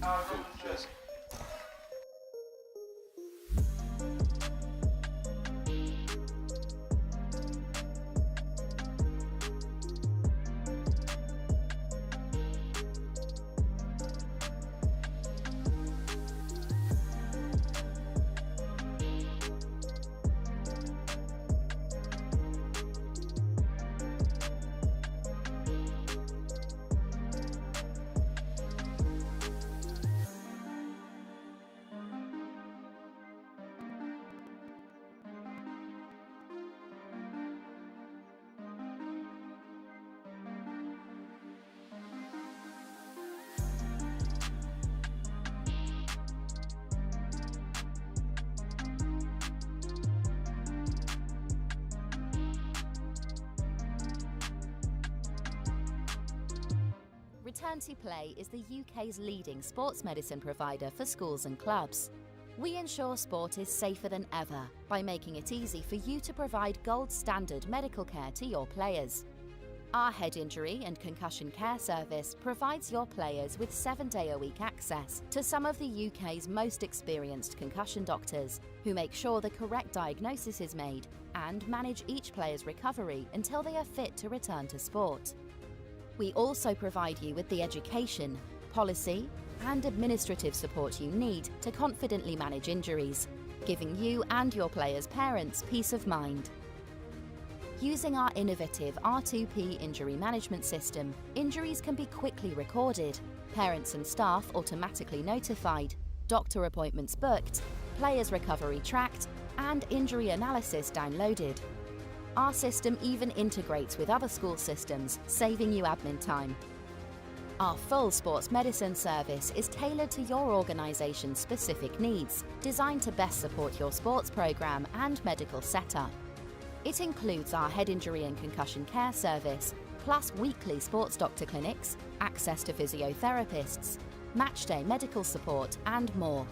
Cool, cheers. Return to Play is the UK's leading sports medicine provider for schools and clubs. We ensure sport is safer than ever by making it easy for you to provide gold standard medical care to your players. Our head injury and concussion care service provides your players with 7-day-a-week access to some of the UK's most experienced concussion doctors, who make sure the correct diagnosis is made and manage each player's recovery until they are fit to return to sport. We also provide you with the education, policy, and administrative support you need to confidently manage injuries, giving you and your players' parents peace of mind. Using our innovative R2P injury management system, injuries can be quickly recorded, parents and staff automatically notified, doctor appointments booked, players' recovery tracked, and injury analysis downloaded. Our system even integrates with other school systems, saving you admin time. Our full sports medicine service is tailored to your organisation's specific needs, designed to best support your sports programme and medical setup. It includes our head injury and concussion care service, plus weekly sports doctor clinics, access to physiotherapists, matchday medical support, and more.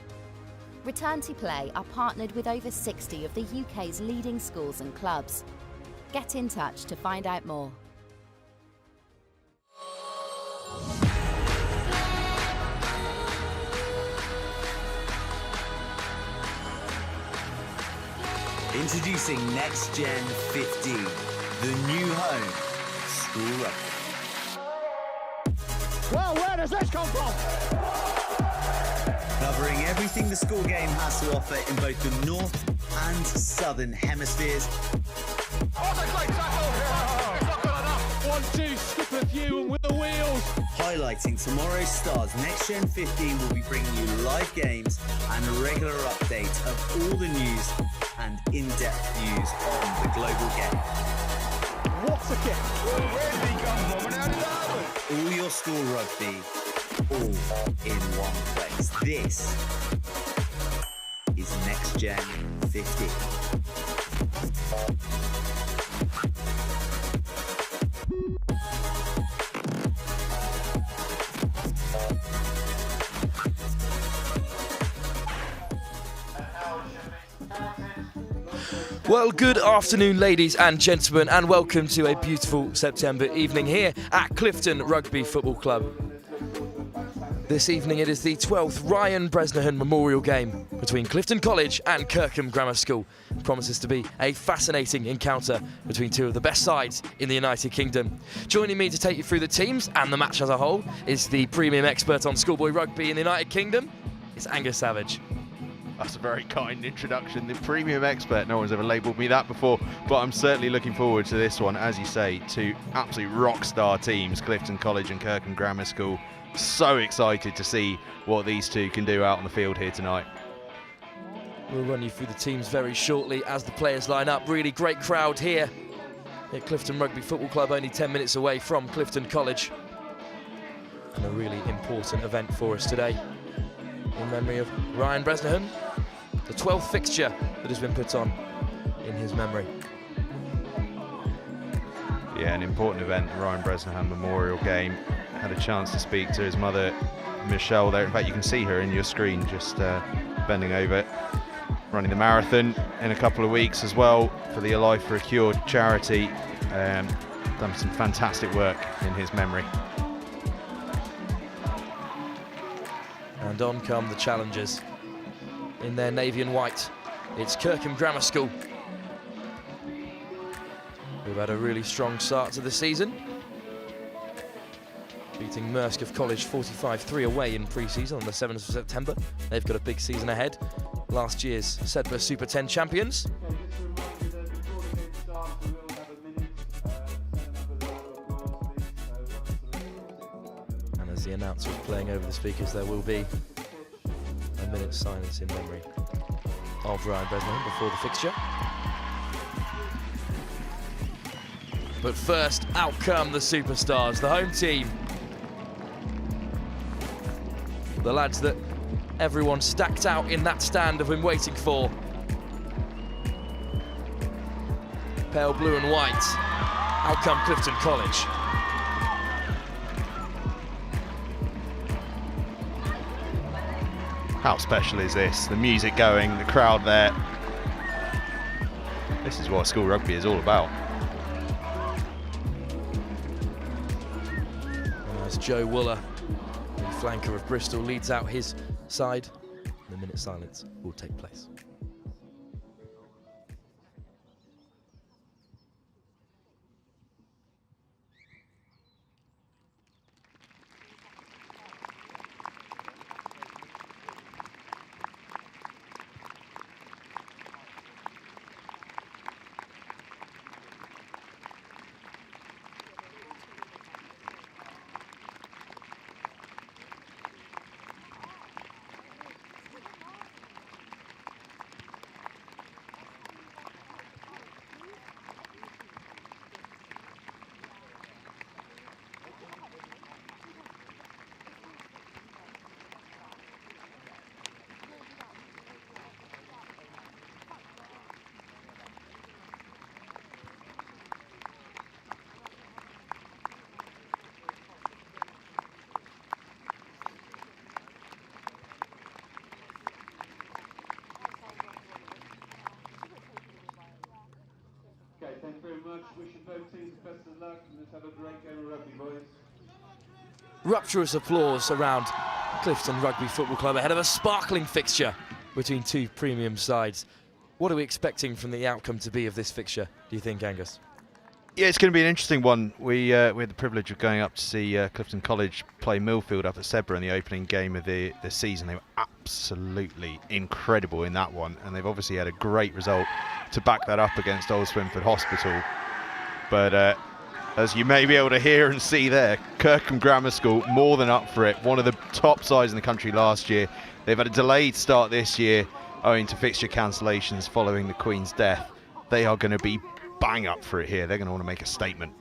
Return to Play are partnered with over 60 of the UK's leading schools and clubs. Get in touch to find out more. Introducing Next Gen 15, the new home of school rugby. Well, where does this come from? Covering everything the school game has to offer in both the north and southern hemispheres. What a great tackle! It's not good enough. 1-2, skip a few and with the wheels. Highlighting tomorrow's stars, Next Gen 15 will be bringing you live games and a regular update of all the news and in-depth views on the global game. What a kick! Where did he come from and how did that happen? All your school rugby, all in one place. This is Next Gen 15. Well, good afternoon, ladies and gentlemen, and welcome to a beautiful September evening here at Clifton Rugby Football Club. This evening it is the 12th Ryan Bresnahan Memorial Game between Clifton College and Kirkham Grammar School. It promises to be a fascinating encounter between two of the best sides in the United Kingdom. Joining me to take you through the teams and the match as a whole is the premium expert on schoolboy rugby in the United Kingdom. It's Angus Savage. That's a very kind introduction. The premium expert, no one's ever labelled me that before, but I'm certainly looking forward to this one. As you say, two absolute rock star teams, Clifton College and Kirkham Grammar School. So excited to see what these two can do out on the field here tonight. We'll run you through the teams very shortly as the players line up. Really great crowd here at Clifton Rugby Football Club, only 10 minutes away from Clifton College. And a really important event for us today, in memory of Ryan Bresnahan, the 12th fixture that has been put on in his memory. Yeah, an important event, the Ryan Bresnahan Memorial Game. Had a chance to speak to his mother, Michelle, there. In fact, you can see her in your screen, just bending over, running the marathon in a couple of weeks as well for the Alive for a Cure charity. Done some fantastic work in his memory. on come the challengers in their navy and white. It's Kirkham Grammar School, who've had a really strong start to the season, beating Merskov College 45-3 away in pre-season on the 7th of September. They've got a big season ahead. Last year's Sedbergh Super 10 champions. And as the announcer is playing over the speakers, there will be a minute's silence in memory of Ryan Bresnahan before the fixture. But first, out come the superstars, the home team. The lads that everyone stacked out in that stand have been waiting for. Pale blue and white. Out come Clifton College. How special is this? The music going, the crowd there. This is what school rugby is all about. As Joe Wooler, the flanker of Bristol, leads out his side, the minute silence will take place. Okay, thank you very much. Wish you both teams the best of luck and let's have a great game of rugby, boys. Rapturous applause around Clifton Rugby Football Club ahead of a sparkling fixture between two premium sides. What are we expecting from the outcome to be of this fixture, do you think, Angus? Yeah, it's going to be an interesting one. We had the privilege of going up to see Clifton College play Millfield up at Sedbergh in the opening game of the season. They were absolutely incredible in that one, and they've obviously had a great result to back that up against Old Swinford Hospital. But as you may be able to hear and see there, Kirkham Grammar School more than up for it. One of the top sides in the country last year. They've had a delayed start this year owing to fixture cancellations following the Queen's death. They are going to be bang up for it here. They're going to want to make a statement.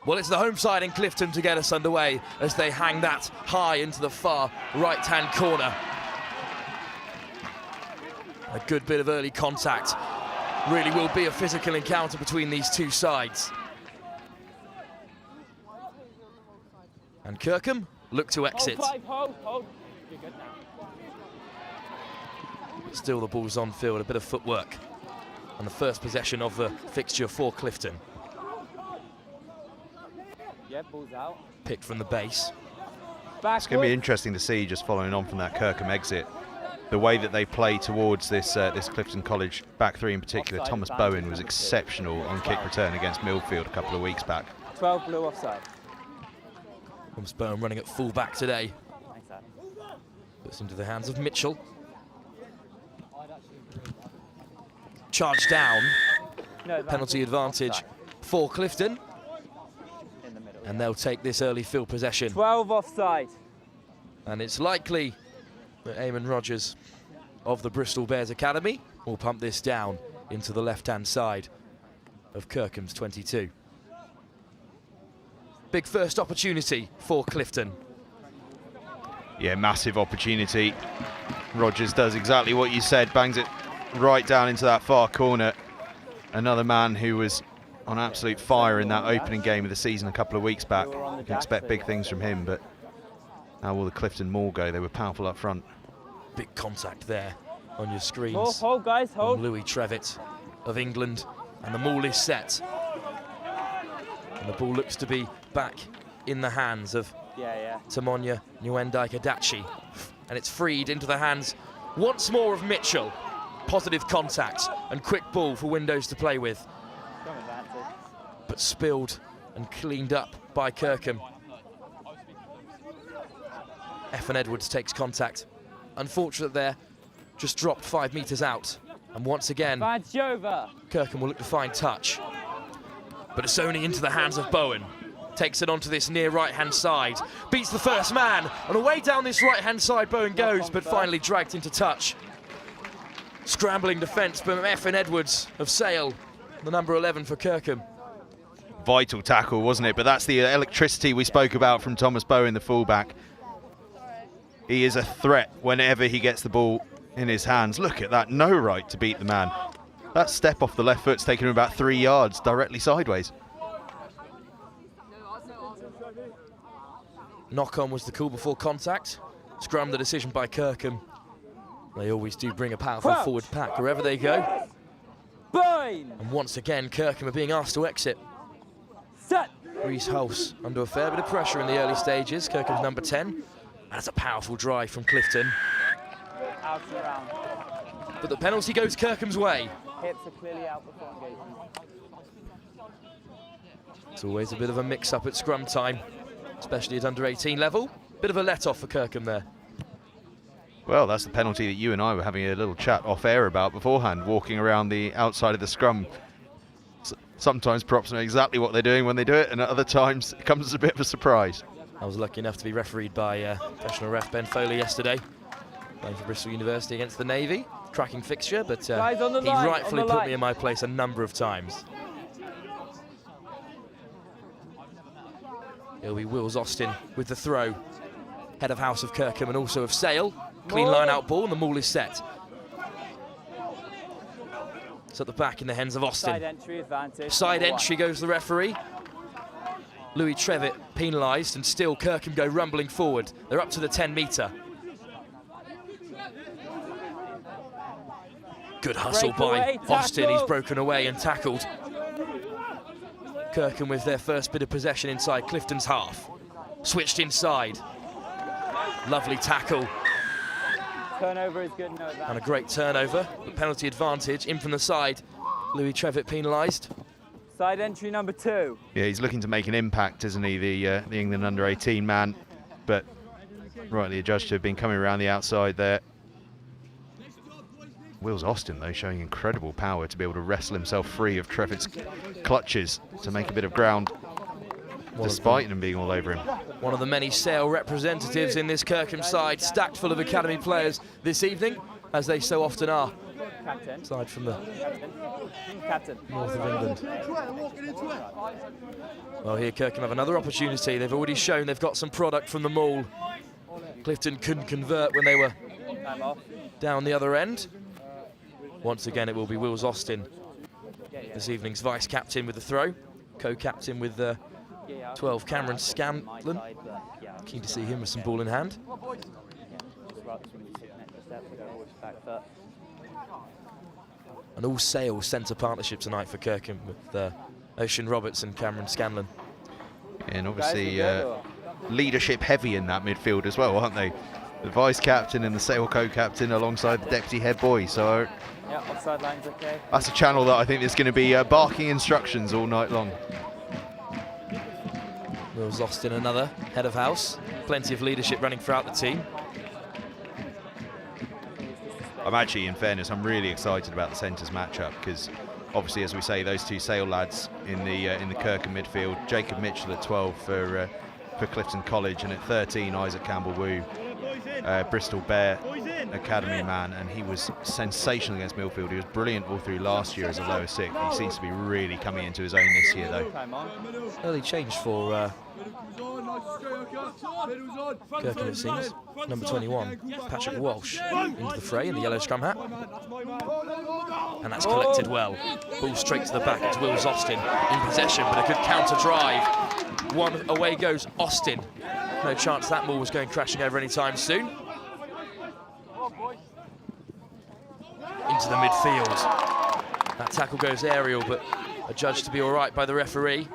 Well, it's the home side in Clifton to get us underway as they hang that high into the far right-hand corner. A good bit of early contact. Really will be a physical encounter between these two sides. And Kirkham look to exit. Still the ball's on field, a bit of footwork. And the first possession of the fixture for Clifton. Yeah, ball's out. Picked from the base. It's going to be interesting to see, just following on from that Kirkham exit, the way that they play towards this this Clifton College back three in particular. Thomas Bowen was exceptional on kick return against Millfield a couple of weeks back. 12 blue offside. Thomas Bowen running at full back today. Puts into the hands of Mitchell. Charge down. Penalty advantage for Clifton. And they'll take this early field possession. 12 offside. And it's likely that Eamon Rogers of the Bristol Bears Academy will pump this down into the left-hand side of Kirkham's 22. Big first opportunity for Clifton. Yeah, massive opportunity. Rogers does exactly what you said, bangs it right down into that far corner. Another man who was on absolute fire in that opening game of the season a couple of weeks back. You can expect big things from him, but how will the Clifton Maul go? They were powerful up front. Big contact there on your screens. Hold, guys, hold. Louis Trevitt of England, and the Maul is set. And the ball looks to be back in the hands of Tamonya Nguendike Adachi. And it's freed into the hands once more of Mitchell. Positive contact and quick ball for Windows to play with. But spilled and cleaned up by Kirkham. Effin Edwards takes contact. Unfortunate there, just dropped 5 metres out. And once again, Kirkham will look to find touch. But it's only into the hands of Bowen. Takes it onto this near right-hand side. Beats the first man. And away down this right-hand side Bowen goes, but finally dragged into touch. Scrambling defence from Effin Edwards of Sale, the number 11 for Kirkham. Vital tackle, wasn't it? But that's the electricity we spoke about from Thomas Bowen, the fullback. He is a threat whenever he gets the ball in his hands. Look at that, no right to beat the man. That step off the left foot's taken him about 3 yards directly sideways. Knock-on was the call before contact. Scrum the decision by Kirkham. They always do bring a powerful forward pack wherever they go. And once again, Kirkham are being asked to exit. Reese Hulse under a fair bit of pressure in the early stages. Kirkham's number 10. That's a powerful drive from Clifton. But the penalty goes Kirkham's way. Hips are clearly out before engagement. It's always a bit of a mix-up at scrum time, especially at under 18 level. Bit of a let-off for Kirkham there. Well, that's the penalty that you and I were having a little chat off air about beforehand, walking around the outside of the scrum. Sometimes props know exactly what they're doing when they do it, and at other times it comes as a bit of a surprise. I was lucky enough to be refereed by professional ref Ben Foley yesterday, playing for Bristol University against the Navy. Cracking fixture, but he rightfully put me in my place a number of times. It'll be Wills Austin with the throw. Head of house of Kirkham and also of Sale. Clean line out ball and the maul is set. It's at the back in the hands of Austin. Side entry advantage. Side entry goes the referee. Louis Trevitt penalised, and still Kirkham go rumbling forward. They're up to the 10-metre. Good hustle by Austin. He's broken away and tackled. Kirkham with their first bit of possession inside Clifton's half. Switched inside. Lovely tackle. Turnover is good, no advantage. And a great turnover. The penalty advantage in from the side. Louis Trevitt penalised. Side entry number 2. Yeah, he's looking to make an impact, isn't he, the England under-18 man. But rightly adjudged to have been coming around the outside there. Wills Austin, though, showing incredible power to be able to wrestle himself free of Trevitt's clutches to make a bit of ground, despite him being all over him. One of the many Sale representatives in this Kirkham side, stacked full of academy players this evening, as they so often are. Captain. Aside from the Captain. north of England. Well, here Kirkham have another opportunity. They've already shown they've got some product from the maul. Clifton couldn't convert when they were down the other end. Once again, it will be Wills Austin, this evening's vice-captain with the throw. Co-captain with 12, Cameron Scanlon. Keen to see him with some ball in hand. An all-Sale centre partnership tonight for Kirkham with Ocean Roberts and Cameron Scanlon. And obviously leadership heavy in that midfield as well, aren't they? The vice-captain and the Sale co-captain alongside the deputy head boy. So yeah, offside line's okay. That's a channel that I think there's going to be barking instructions all night long. Wills Austin, another head of house. Plenty of leadership running throughout the team. I'm actually, in fairness, I'm really excited about the centres matchup because obviously, as we say, those two Sale lads in the Kirkham midfield. Jacob Mitchell at 12 for Clifton College, and at 13 Isaac Campbell-Wu, Bristol Bear academy man, and he was sensational against Millfield. He was brilliant all through last year as a lower sixth. He seems to be really coming into his own this year, though. Early change for Kirkham, it seems. Number 21, Patrick Walsh, into the fray in the yellow scrum hat. And that's collected well. Ball straight to the back. It's Wills Austin in possession, but a good counter drive. One away goes Austin. No chance that ball was going crashing over any time soon. Into the midfield. That tackle goes aerial, but adjudged to be all right by the referee.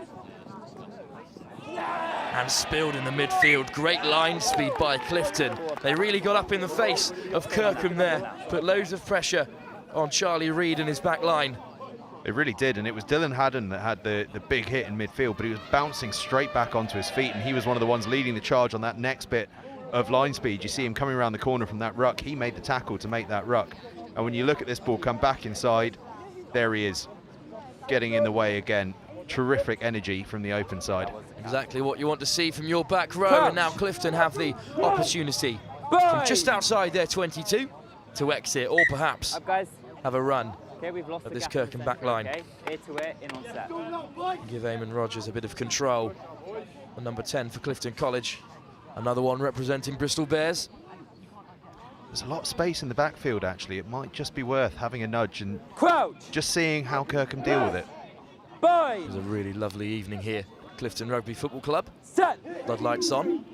And spilled in the midfield. Great line speed by Clifton. They really got up in the face of Kirkham there, put loads of pressure on Charlie Reid and his back line. It really did, and it was Dylan Haddon that had the big hit in midfield, but he was bouncing straight back onto his feet, and he was one of the ones leading the charge on that next bit of line speed. You see him coming around the corner from that ruck. He made the tackle to make that ruck. And when you look at this ball come back inside, there he is, getting in the way again. Terrific energy from the open side. Exactly what you want to see from your back row, and now Clifton have the opportunity from just outside their 22 to exit, or perhaps Up, guys. have a run Okay, we've lost at the this gap in Kirkham a back second, line. Okay, ear to ear, in on set. Give Eamon Rogers a bit of control. And number 10 for Clifton College. Another one representing Bristol Bears. There's a lot of space in the backfield, actually. It might just be worth having a nudge and Crouch. just seeing how Kirkham deal with it. Bind. It was a really lovely evening here at Clifton Rugby Football Club. Set. Floodlights on.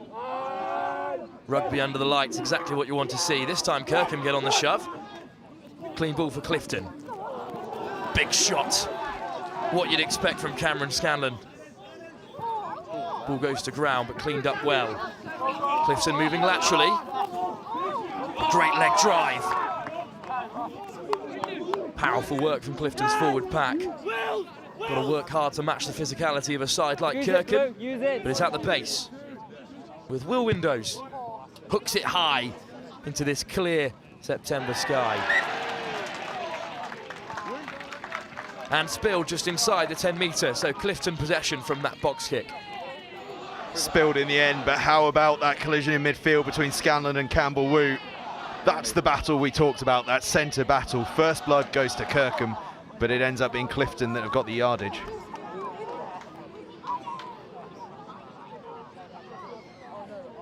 Rugby under the lights, exactly what you want to see. This time Kirkham get on the shove. Clean ball for Clifton. Big shot. What you'd expect from Cameron Scanlon. Ball goes to ground, but cleaned up well. Clifton moving laterally. Great leg drive. Powerful work from Clifton's forward pack. Got to work hard to match the physicality of a side like Kirkham, but it's at the pace. With Will Windows, hooks it high into this clear September sky. And spilled just inside the 10 metre, so Clifton possession from that box kick. Spilled in the end, but how about that collision in midfield between Scanlon and Campbell-Wu? That's the battle we talked about, that centre battle. First blood goes to Kirkham, but it ends up being Clifton that have got the yardage.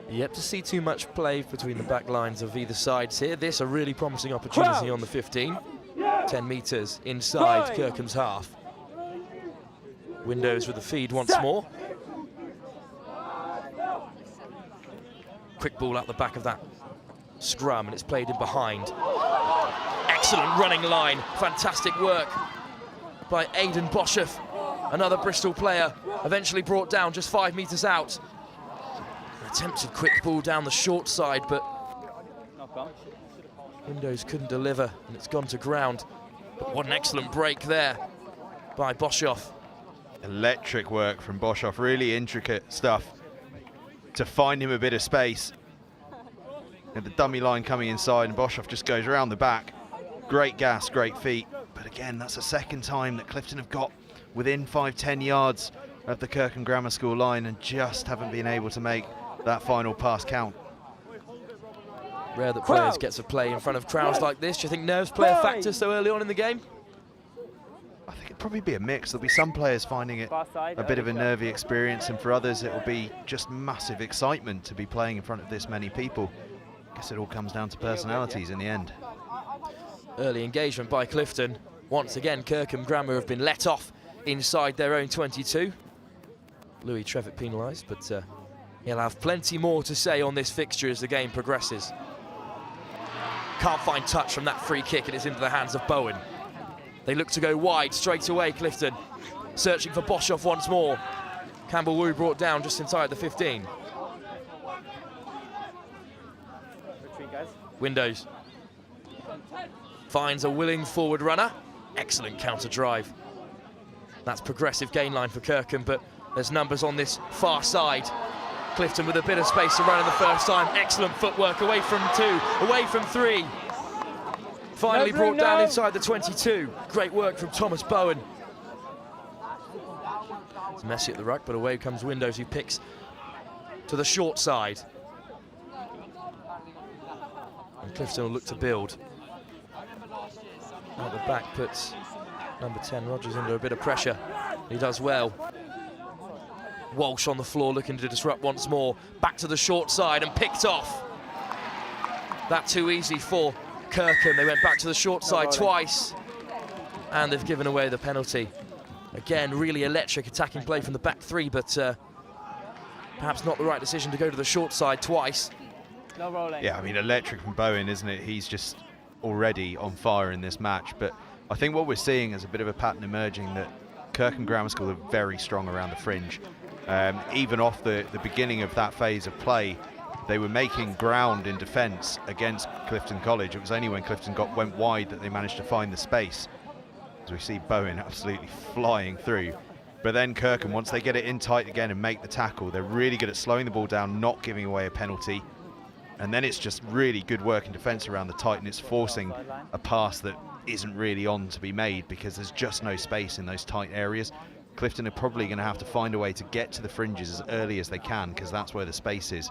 Yet to see too much play between the back lines of either sides here. This a really promising opportunity on the 15. 10 metres inside Kirkham's half. Windows with the feed once more. Quick ball out the back of that scrum, and it's played in behind. Excellent running line, fantastic work by Aidan Boshoff, another Bristol player, eventually brought down just 5 metres out. An attempted quick ball down the short side, but Windows couldn't deliver, and it's gone to ground. But what an excellent break there by Boshoff. Electric work from Boshoff, really intricate stuff to find him a bit of space. And the dummy line coming inside, and Boshoff just goes around the back. Great gas, great feet. But again, that's the second time that Clifton have got within 5-10 yards of the Kirkham Grammar School line and just haven't been able to make that final pass count. Rare that players get to play in front of crowds like this. Do you think nerves play a factor so early on in the game? I think it'd probably be a mix. There'll be some players finding it a bit of a nervy experience, and for others it will be just massive excitement to be playing in front of this many people. I guess it all comes down to personalities in the end. Early engagement by Clifton. Once again, Kirkham Grammar have been let off inside their own 22. Louis Trevitt penalised, but he'll have plenty more to say on this fixture as the game progresses. Can't find touch from that free kick, and it's into the hands of Bowen. They look to go wide straight away, Clifton. Searching for Boshoff once more. Campbell-Wu brought down just inside the 15. Retreat, guys. Windows. Finds a willing forward runner. Excellent counter drive. That's progressive gain line for Kirkham, but there's numbers on this far side. Clifton with a bit of space to run in the first time. Excellent footwork away from 2, away from 3. Finally brought down inside the 22. Great work from Thomas Bowen. It's messy at the ruck, but away comes Windows, who picks to the short side. And Clifton will look to build. At the back puts number 10 Rogers under a bit of pressure. He does well. Walsh on the floor looking to disrupt once more. Back to the short side and picked off. That too easy for Kirkham. They went back to the short side twice, and they've given away the penalty. Again, really electric attacking play from the back three, but perhaps not the right decision to go to the short side twice. No rolling. Yeah, I mean, electric from Bowen, isn't it? He's just already on fire in this match. But I think what we're seeing is a bit of a pattern emerging that Kirkham Grammar School are very strong around the fringe. Even off the beginning of that phase of play, they were making ground in defence against Clifton College. It was only when Clifton went wide that they managed to find the space. As we see Bowen absolutely flying through. But then Kirkham, once they get it in tight again and make the tackle, they're really good at slowing the ball down, not giving away a penalty. And then it's just really good work in defence around the tight, and it's forcing a pass that isn't really on to be made because there's just no space in those tight areas. Clifton are probably going to have to find a way to get to the fringes as early as they can, because that's where the space is.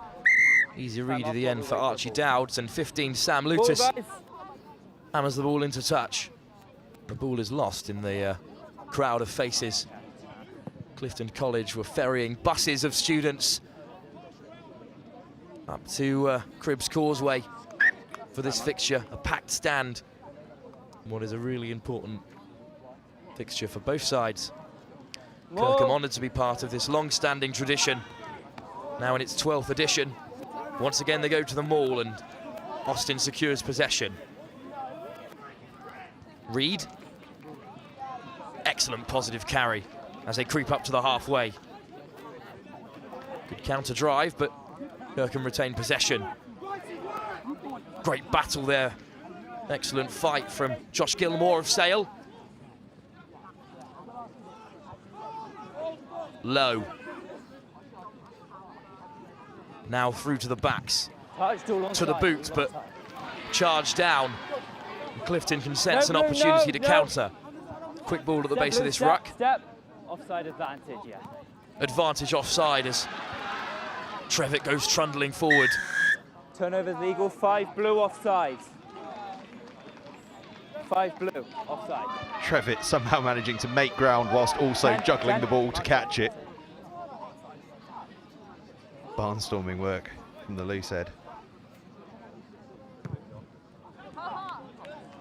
Easy read at the end for Archie Dowds, and 15 Sam Lutis hammers the ball into touch. The ball is lost in the crowd of faces. Clifton College were ferrying buses of students up to Cribbs Causeway for this fixture, a packed stand. What is a really important fixture for both sides. Kirkham honoured to be part of this long-standing tradition, now in its 12th edition. Once again they go to the Mall and Austin secures possession. Reed, excellent positive carry as they creep up to the halfway. Good counter drive, but Kirkham retain possession. Great battle there. Excellent fight from Josh Gilmore of Sale. Low. Now through to the backs. To the boot, but charged down. Clifton can sense an opportunity to counter. Quick ball at the base of this ruck. Step. Offside advantage, yeah. Advantage offside as Trevitt goes trundling forward. Turnover's legal, 5 blue offside. 5 blue offside. Trevitt somehow managing to make ground whilst also juggling the ball to catch it. Barnstorming work from the loose head.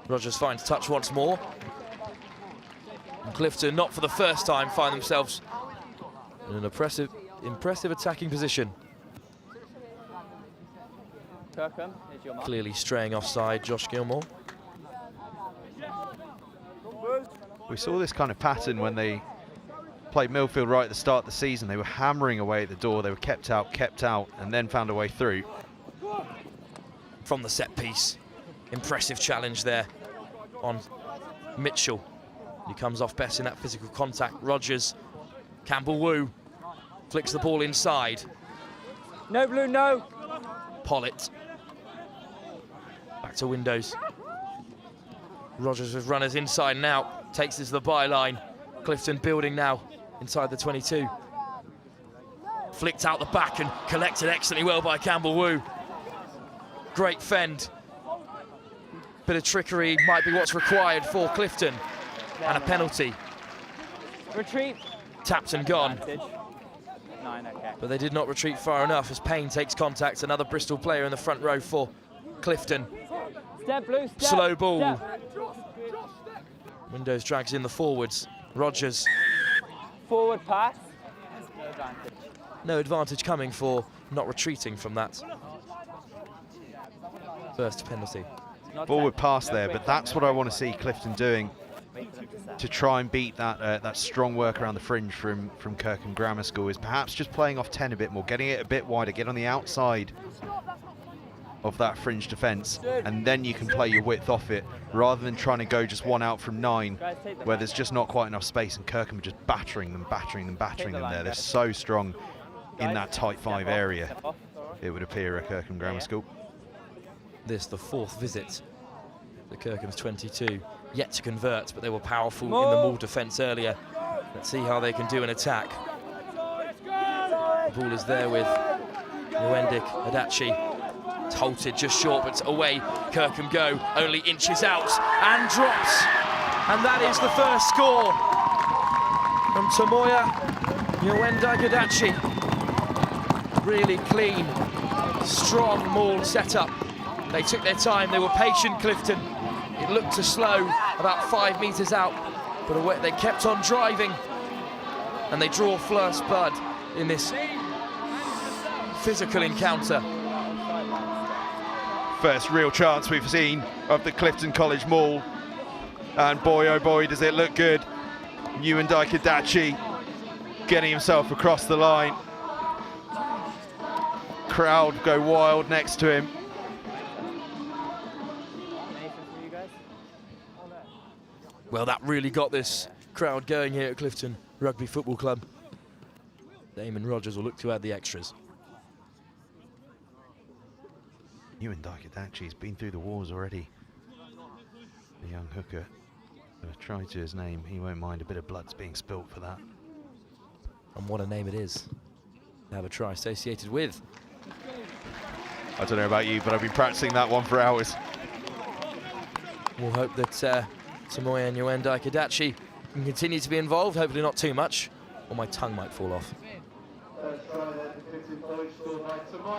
Rogers finds touch once more. And Clifton, not for the first time, find themselves in an impressive attacking position. Kirkham, is your mark. Clearly straying offside, Josh Gilmore. We saw this kind of pattern when they played Millfield right at the start of the season. They were hammering away at the door. They were kept out, and then found a way through. From the set piece. Impressive challenge there on Mitchell. He comes off best in that physical contact. Rogers, Campbell-Wu flicks the ball inside. No blue, no. Pollitt. Back to Windows. Rogers with runners inside and out. Takes this to the byline. Clifton building now inside the 22. Flicked out the back and collected excellently well by Campbell-Wu. Great fend. Bit of trickery might be what's required for Clifton. And a penalty. Retreat. Tapped and gone. Advantage. 9, okay. But they did not retreat far enough as Payne takes contact. Another Bristol player in the front row for Clifton. Step blue, step. Slow ball. Step. Windows drags in the forwards. Rogers. Forward pass. No advantage. No advantage coming for not retreating from that first penalty. Forward pass there, but that's what I want to see Clifton doing to try and beat that that strong work around the fringe from Kirkham Grammar School, is perhaps just playing off 10 a bit more, getting it a bit wider, get on the outside of that fringe defence, and then you can play your width off it, rather than trying to go just one out from 9, where there's just not quite enough space, and Kirkham are just battering them there. They're so strong in that tight 5 area, it would appear, at Kirkham Grammar School. This the 4th visit. The Kirkham's 22 yet to convert, but they were powerful in the Mall defence earlier. Let's see how they can do an attack. The ball is there with Nwendik Adachi. It's halted just short, but away Kirkham go. Only inches out and drops. And that is the first score from Tomoya Nwendik Adachi. Really clean, strong Mall setup. They took their time, they were patient, Clifton. It looked to slow about 5 metres out, but away, they kept on driving, and they draw first blood in this physical encounter. First real chance we've seen of the Clifton College Mall, and boy oh boy does it look good. Nwendik Adachi getting himself across the line. Crowd go wild next to him. Well, that really got this crowd going here at Clifton Rugby Football Club. Damon Rogers will look to add the extras. Meningitis Dachi's been through the wars already. The young hooker. Try to his name, he won't mind a bit of blood's being spilt for that. And what a name it is to have a try associated with. I don't know about you, but I've been practicing that one for hours. We'll hope that Samoya Meningitis Dachi can continue to be involved, hopefully not too much, or my tongue might fall off.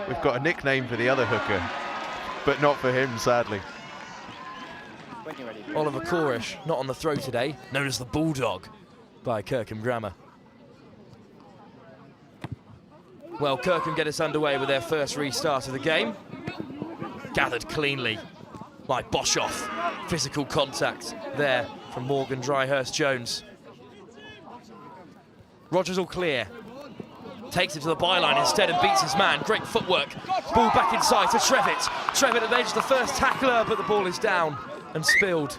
We've got a nickname for the other hooker, but not for him, sadly. Oliver Corish, not on the throw today, known as the Bulldog by Kirkham Grammar. Well, Kirkham get us underway with their first restart of the game. Gathered cleanly by Boshoff. Physical contact there from Morgan Dryhurst-Jones. Rogers all clear. Takes it to the byline instead and beats his man. Great footwork. Ball back inside to Trevitt. Trevitt evades the first tackler, but the ball is down and spilled.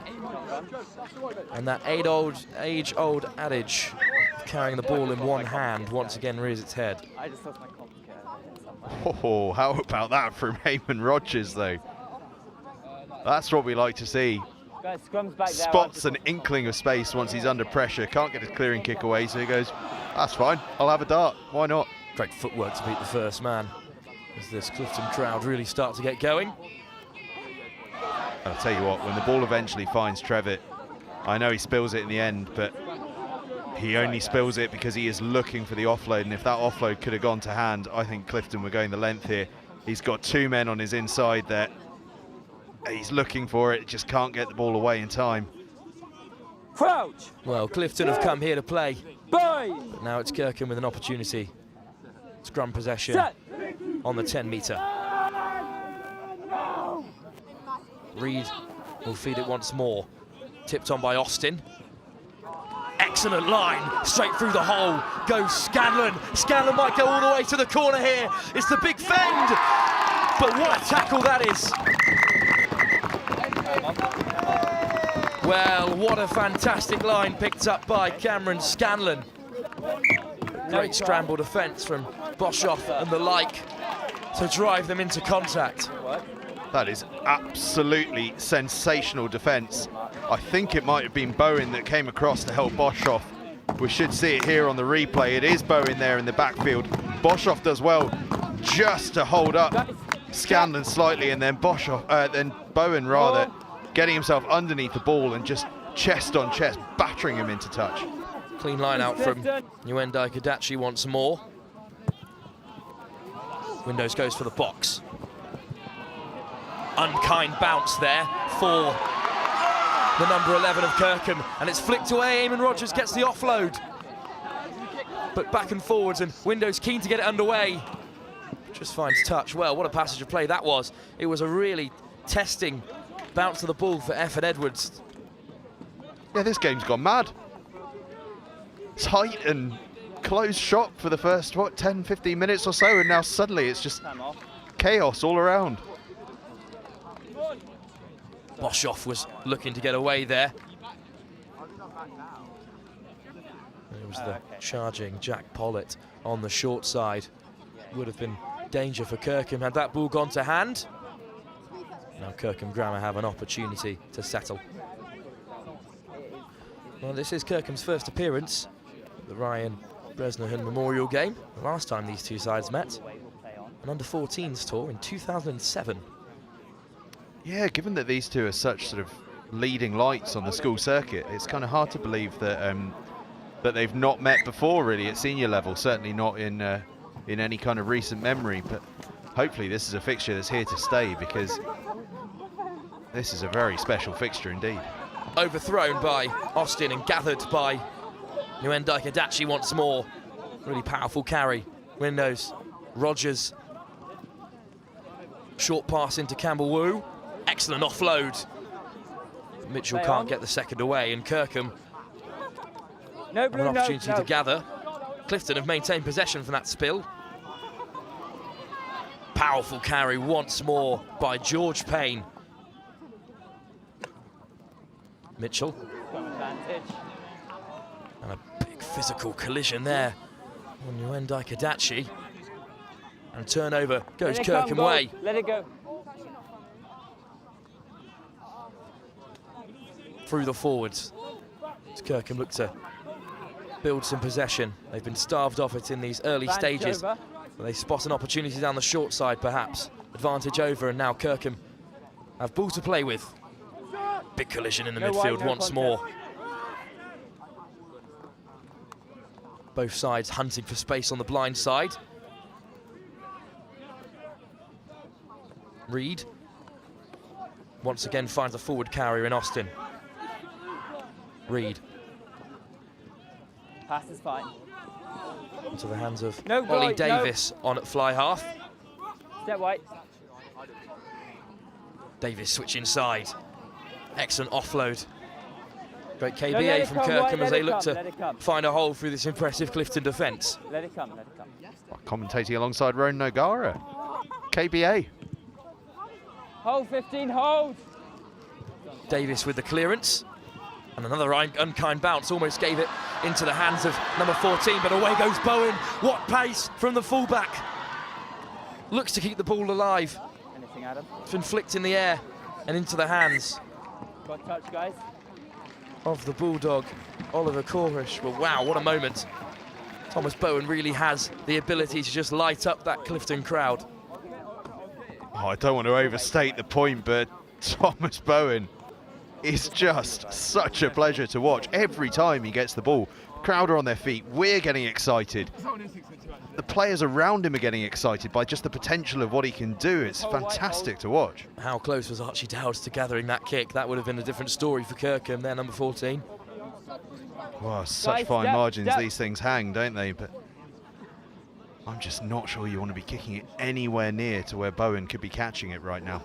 And that age-old adage of carrying the ball in one hand once again rears its head. Oh, how about that from Eamon Rogers, though? That's what we like to see. Spots an inkling of space once he's under pressure. Can't get his clearing kick away, so he goes, that's fine, I'll have a dart, why not? Great footwork to beat the first man as this Clifton crowd really start to get going. I'll tell you what, when the ball eventually finds Trevitt, I know he spills it in the end, but he only spills it because he is looking for the offload, and if that offload could have gone to hand, I think Clifton were going the length here. He's got two men on his inside there. He's looking for it, just can't get the ball away in time. Crouch! Well, Clifton have come here to play, but now it's Kirkham with an opportunity. Scrum possession on the 10-metre. Reed will feed it once more. Tipped on by Austin. Excellent line, straight through the hole. Goes Scanlon. Scanlon might go all the way to the corner here. It's the big fend. But what a tackle that is. Well, what a fantastic line picked up by Cameron Scanlon. Great scramble defence from Boshoff and the like to drive them into contact. That is absolutely sensational defence. I think it might have been Bowen that came across to help Boshoff. We should see it here on the replay. It is Bowen there in the backfield. Boshoff does well just to hold up Scanlon slightly, and then then Bowen rather, getting himself underneath the ball and just chest on chest, battering him into touch. Clean line out from Meningitis Dachi once more. Windows goes for the box. Unkind bounce there for the number 11 of Kirkham, and it's flicked away. Eamon Rogers gets the offload, but back and forwards, and Windows keen to get it underway. Just finds touch. Well, what a passage of play that was. It was a really testing bounce to the ball for Efford Edwards. Yeah, this game's gone mad. Tight and close shot for the first, 10, 15 minutes or so, and now suddenly it's just chaos all around. Boshoff was looking to get away there. It was the charging Jack Pollitt on the short side. Would have been danger for Kirkham had that ball gone to hand. Now Kirkham Grammar have an opportunity to settle. Well, this is Kirkham's first appearance at the Ryan Bresnahan Memorial Game. The last time these two sides met, an under-14s tour in 2007. Yeah, given that these two are such sort of leading lights on the school circuit, it's kind of hard to believe that that they've not met before, really, at senior level. Certainly not in any kind of recent memory. But hopefully, this is a fixture that's here to stay, because this is a very special fixture indeed. Overthrown by Austin and gathered by Meningitis Dachi once more. Really powerful carry. Windows, Rogers. Short pass into Campbell Wu. Excellent offload. Mitchell can't get the second away, and Kirkham have an opportunity to gather. Clifton have maintained possession from that spill. Powerful carry once more by George Payne. Mitchell. And a big physical collision there on Uendai Kadachi. And turnover goes Kirkham way. Let it go. Through the forwards. As Kirkham look to build some possession. They've been starved off it in these early stages. But they spot an opportunity down the short side, perhaps. Advantage over, and now Kirkham have ball to play with. Big collision in the midfield once more. Both sides hunting for space on the blind side. Reed once again finds a forward carrier in Austin. Reed. Pass is fine. Into the hands of Ollie Davis on at fly half. Step wide. Davis switch inside. Excellent offload. Great KBA from Kirkham as they look to find a hole through this impressive Clifton defence. Let it come, let it come. Commentating alongside Rowan Nogara. KBA. Hold 15, hold. Davis with the clearance. And another unkind bounce, almost gave it into the hands of number 14, but away goes Bowen. What pace from the fullback. Looks to keep the ball alive. Anything, Adam? It's been flicked in the air and into the hands Got touch, guys. of the Bulldog, Oliver Corish. But wow, what a moment. Thomas Bowen really has the ability to just light up that Clifton crowd. Oh, I don't want to overstate the point, but Thomas Bowen is just such a pleasure to watch. Every time he gets the ball, the crowd are on their feet, we're getting excited. The players around him are getting excited by just the potential of what he can do. It's fantastic to watch. How close was Archie Dowds to gathering that kick? That would have been a different story for Kirkham, their number 14. Wow, such fine margins these things hang, don't they? But I'm just not sure you want to be kicking it anywhere near to where Bowen could be catching it right now.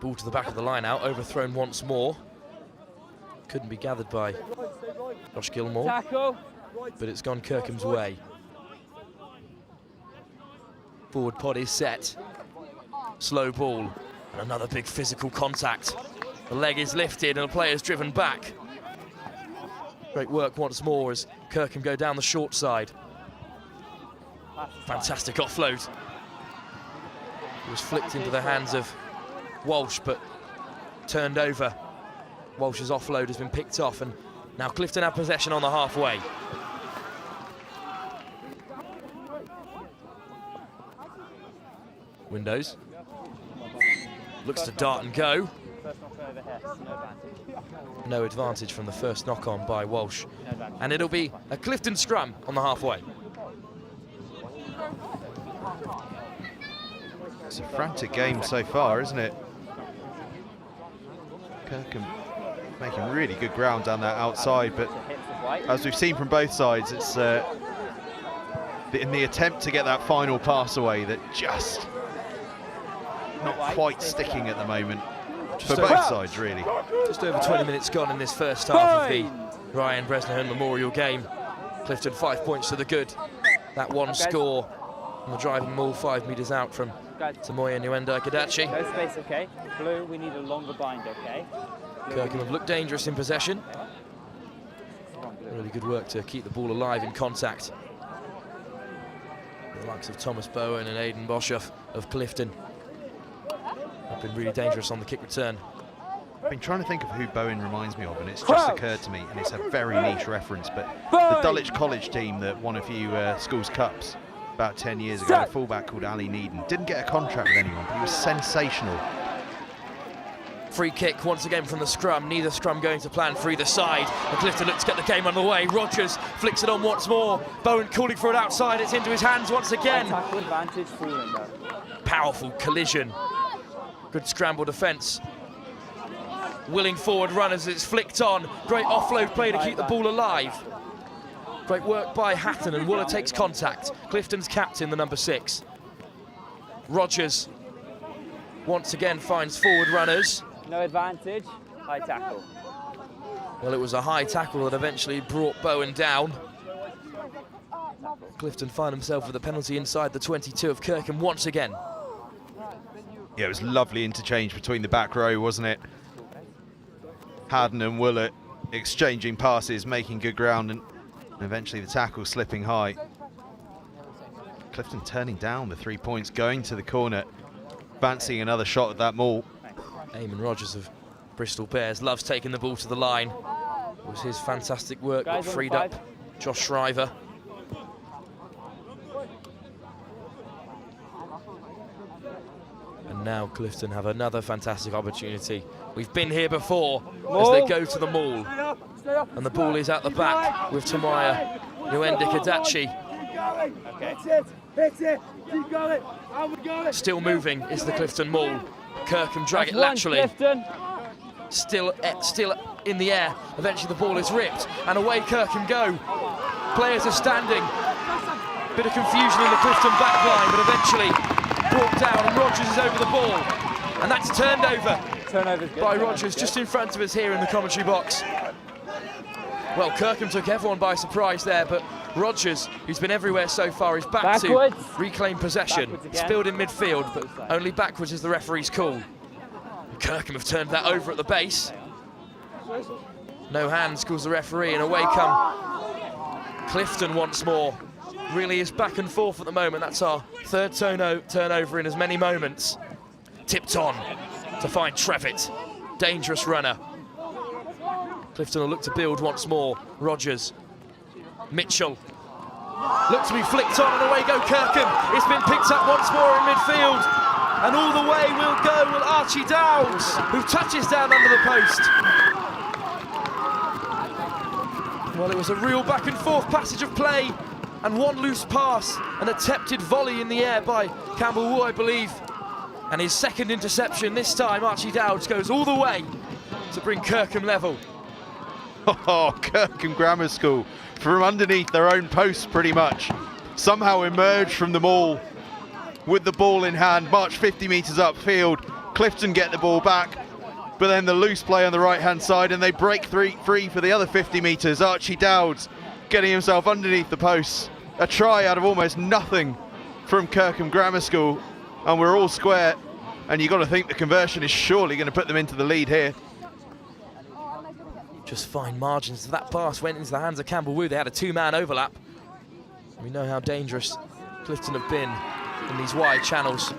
Ball to the back of the line out, overthrown once more. Couldn't be gathered by Josh Gilmore, Tackle. but it's gone Kirkham's way. Forward pod is set. Slow ball, and another big physical contact. The leg is lifted and the player's driven back. Great work once more as Kirkham go down the short side. Fantastic offload. It was flicked into the hands of Walsh, but turned over. Walsh's offload has been picked off, and now Clifton have possession on the halfway. Windows looks to dart and go. No advantage from the first knock-on by Walsh, and it'll be a Clifton scrum on the halfway. It's a frantic game so far, isn't it? Kirkham making really good ground down that outside, but as we've seen from both sides, it's in the attempt to get that final pass away that just not quite sticking at the moment for both sides, really. Just over 20 minutes gone in this first half of the Ryan Bresnahan Memorial game. Clifton 5 points to the good. That one score on the driving maul 5 metres out from Samoya Uendai Kadachi. No space, okay. Blue, we need a longer bind, okay. Kirkham have looked dangerous in possession. Really good work to keep the ball alive in contact. The likes of Thomas Bowen and Aidan Boshoff of Clifton have been really dangerous on the kick return. I've been trying to think of who Bowen reminds me of, and it's just occurred to me, and it's a very niche reference, but the Dulwich College team that won a few schools cups about 10 years ago, a fullback called Ali Needham. Didn't get a contract with anyone, but he was sensational. Free kick once again from the scrum, neither scrum going to plan for either side. And Clifton looks to get the game underway. Rogers flicks it on once more. Bowen calling for it outside, it's into his hands once again. Tackle advantage for him, though. Powerful collision. Good scramble defence. Willing forward runners, it's flicked on. Great offload play to keep the ball alive. Great work by Hatton, and Wooler takes contact. Clifton's captain, the number 6. Rogers once again finds forward runners. No advantage. High tackle. Well, it was a high tackle that eventually brought Bowen down. Clifton find himself with a penalty inside the 22 of Kirkham once again. Yeah, it was lovely interchange between the back row, wasn't it? Haddon and Willett exchanging passes, making good ground, and eventually the tackle slipping high. Clifton turning down the 3 points, going to the corner, fancying another shot at that maul. Eamon Rogers of Bristol Bears loves taking the ball to the line. It was his fantastic work that freed up Josh Shriver. And now Clifton have another fantastic opportunity. We've been here before as they go to the maul. And the ball is at the back with Tamaya Nwendikadachi. Still moving is the Clifton maul. Kirkham drag it laterally. Still in the air. Eventually the ball is ripped and away Kirkham go. Players are standing. Bit of confusion in the Clifton back line, but eventually brought down, and Rogers is over the ball. And that's turned over by Rogers just in front of us here in the commentary box. Well, Kirkham took everyone by surprise there, but Rogers, who's been everywhere so far, is back to reclaim possession. Spilled in midfield, but only backwards is the referee's call. Kirkham have turned that over at the base. No hands calls the referee, and away come Clifton once more. Really is back and forth at the moment. That's our third turnover in as many moments. Tipped on to find Trevitt. Dangerous runner. Clifton will look to build once more. Rogers. Mitchell. Look to be flicked on, and away go Kirkham. It's been picked up once more in midfield. And all the way will go Archie Dowds, who touches down under the post. Well, it was a real back and forth passage of play. And one loose pass, an attempted volley in the air by Campbell Wu, I believe. And his second interception this time, Archie Dowds goes all the way to bring Kirkham level. Oh, Kirkham Grammar School, from underneath their own posts pretty much, somehow emerge from the maul with the ball in hand, march 50 metres upfield. Clifton get the ball back, but then the loose play on the right-hand side, and they break free for the other 50 metres. Archie Dowds getting himself underneath the posts. A try out of almost nothing from Kirkham Grammar School, and we're all square, and you've got to think the conversion is surely going to put them into the lead here. Just fine margins. That pass went into the hands of Campbell Wu. They had a two-man overlap. We know how dangerous Clifton have been in these wide channels,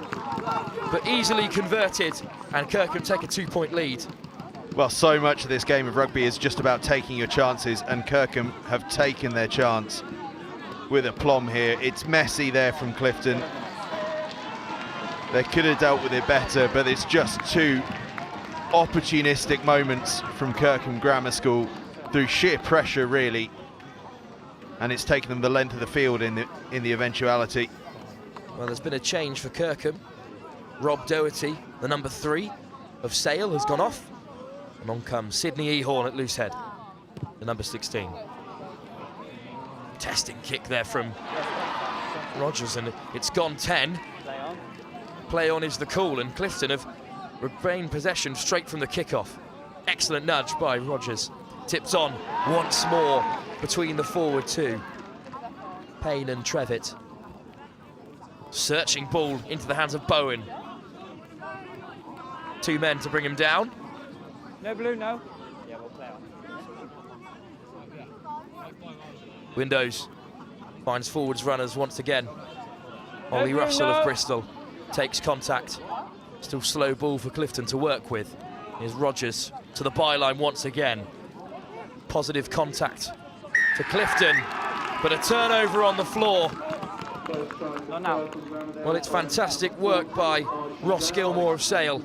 but easily converted, and Kirkham take a 2-point lead. Well, so much of this game of rugby is just about taking your chances, and Kirkham have taken their chance with aplomb here. It's messy there from Clifton. They could have dealt with it better, but it's just two opportunistic moments from Kirkham Grammar School through sheer pressure, really, and it's taken them the length of the field in the eventuality. Well, there's been a change for Kirkham. Rob Doherty, the number 3 of Sale, has gone off. And on comes Sydney Ehorn at loosehead, the number 16. Testing kick there from Rogers, and it's gone 10. Play on is the call, and Clifton have regained possession straight from the kickoff. Excellent nudge by Rogers. Tipped on once more between the forward two, Payne and Trevitt. Searching ball into the hands of Bowen. 2 men to bring him down. No blue, no. Yeah, we'll play on. Windows finds forwards runners once again. Ollie Russell of Bristol takes contact. Still slow ball for Clifton to work with. Here's Rogers to the byline once again. Positive contact for Clifton, but a turnover on the floor. Not now. Well, it's fantastic work by Ross Gilmore of Sale.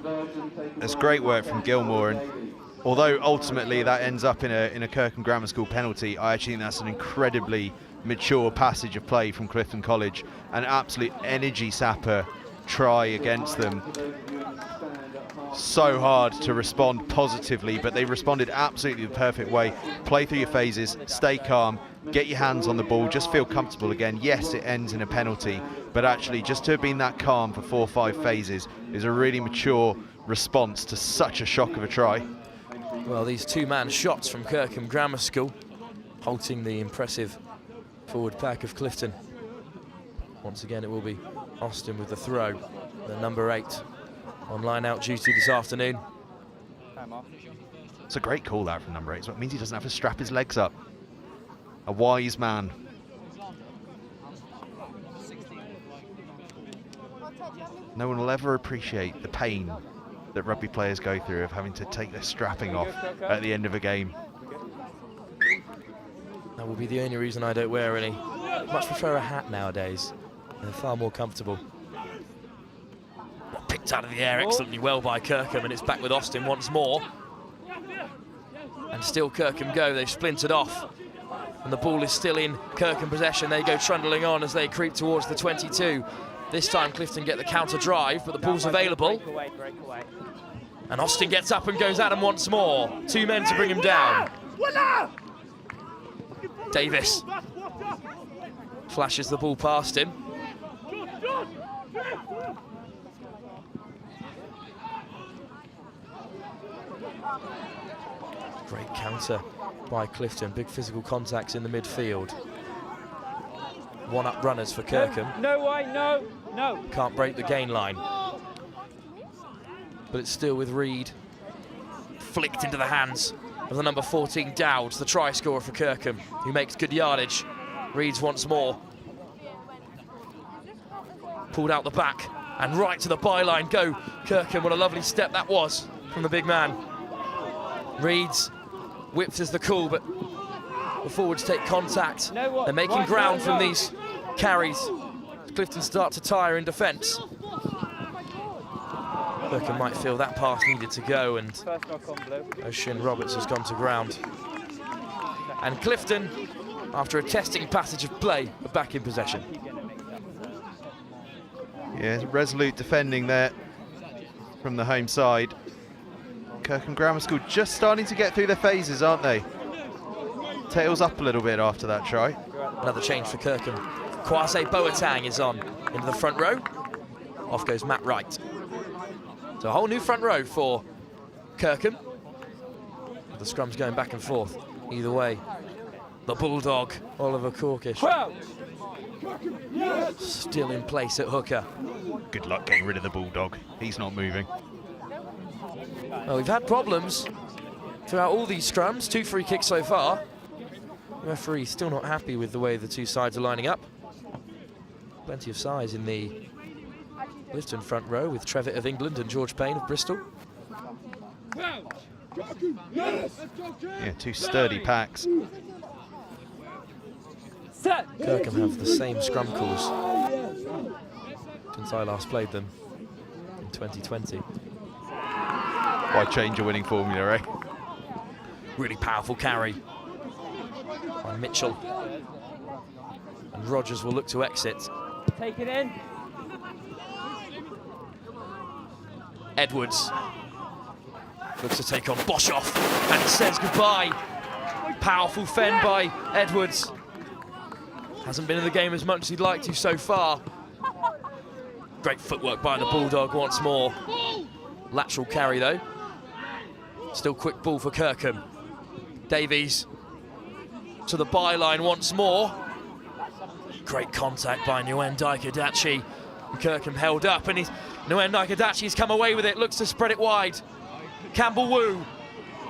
It's great work from Gilmore, and although ultimately that ends up in a Kirkham Grammar School penalty, I actually think that's an incredibly mature passage of play from Clifton College. An absolute energy sapper try against them. So hard to respond positively, but they responded absolutely the perfect way. Play through your phases, stay calm, get your hands on the ball, just feel comfortable again. Yes, it ends in a penalty, but actually just to have been that calm for 4 or 5 phases is a really mature response to such a shock of a try. Well, these 2-man shots from Kirkham Grammar School halting the impressive forward pack of Clifton. Once again, it will be Austin with the throw. The number 8 on line-out duty this afternoon. It's a great call out from number 8, so it means he doesn't have to strap his legs up. A wise man. No one will ever appreciate the pain that rugby players go through of having to take their strapping off at the end of a game. That will be the only reason I don't wear any. Much prefer a hat nowadays. They're far more comfortable. Picked out of the air excellently well by Kirkham, and it's back with Austin once more. And still Kirkham go, they've splintered off. And the ball is still in Kirkham possession. They go trundling on as they creep towards the 22. This time Clifton get the counter drive, but the ball's available. And Austin gets up and goes at him once more. 2 men to bring him down. Davis flashes the ball past him. Great counter by Clifton. Big physical contacts in the midfield. One-up runners for Kirkham. No way, no. Can't break the gain line. But it's still with Reed. Flicked into the hands of the number 14 Dowds, the try scorer for Kirkham, who makes good yardage. Reed's once more. Pulled out the back and right to the byline go Kirkham. What a lovely step that was from the big man. Reed's whipped as the call, but the forwards take contact. They're making ground from these carries. Clifton start to tire in defence. Kirkham might feel that pass needed to go, and Ocean Roberts has gone to ground. And Clifton, after a testing passage of play, are back in possession. Yeah, resolute defending there from the home side. Kirkham Grammar School just starting to get through their phases, aren't they? Tails up a little bit after that try. Another change for Kirkham. Kwase Boateng is on into the front row. Off goes Matt Wright. So a whole new front row for Kirkham. The scrum's going back and forth. Either way, the Bulldog, Oliver Corkish, still in place at hooker. Good luck getting rid of the Bulldog. He's not moving. Well, we've had problems throughout all these scrums. 2 free kicks so far. The referee still not happy with the way the two sides are lining up. Plenty of size in the Clifton front row with Trevitt of England and George Payne of Bristol. Yeah, 2 sturdy packs. Kirkham have the same scrum calls since I last played them in 2020. Why change a winning formula, eh? Really powerful carry by Mitchell. And Rogers will look to exit. Take it in. Edwards looks to take on Boshoff, and he says goodbye. Powerful fend by Edwards. Hasn't been in the game as much as he'd like to so far. Great footwork by the Bulldog once more. Lateral carry though. Still quick ball for Kirkham. Davies to the byline once more. Great contact by Nguyen Adachi. Kirkham held up, and Nguyen Adachi's come away with it, looks to spread it wide. Campbell Wu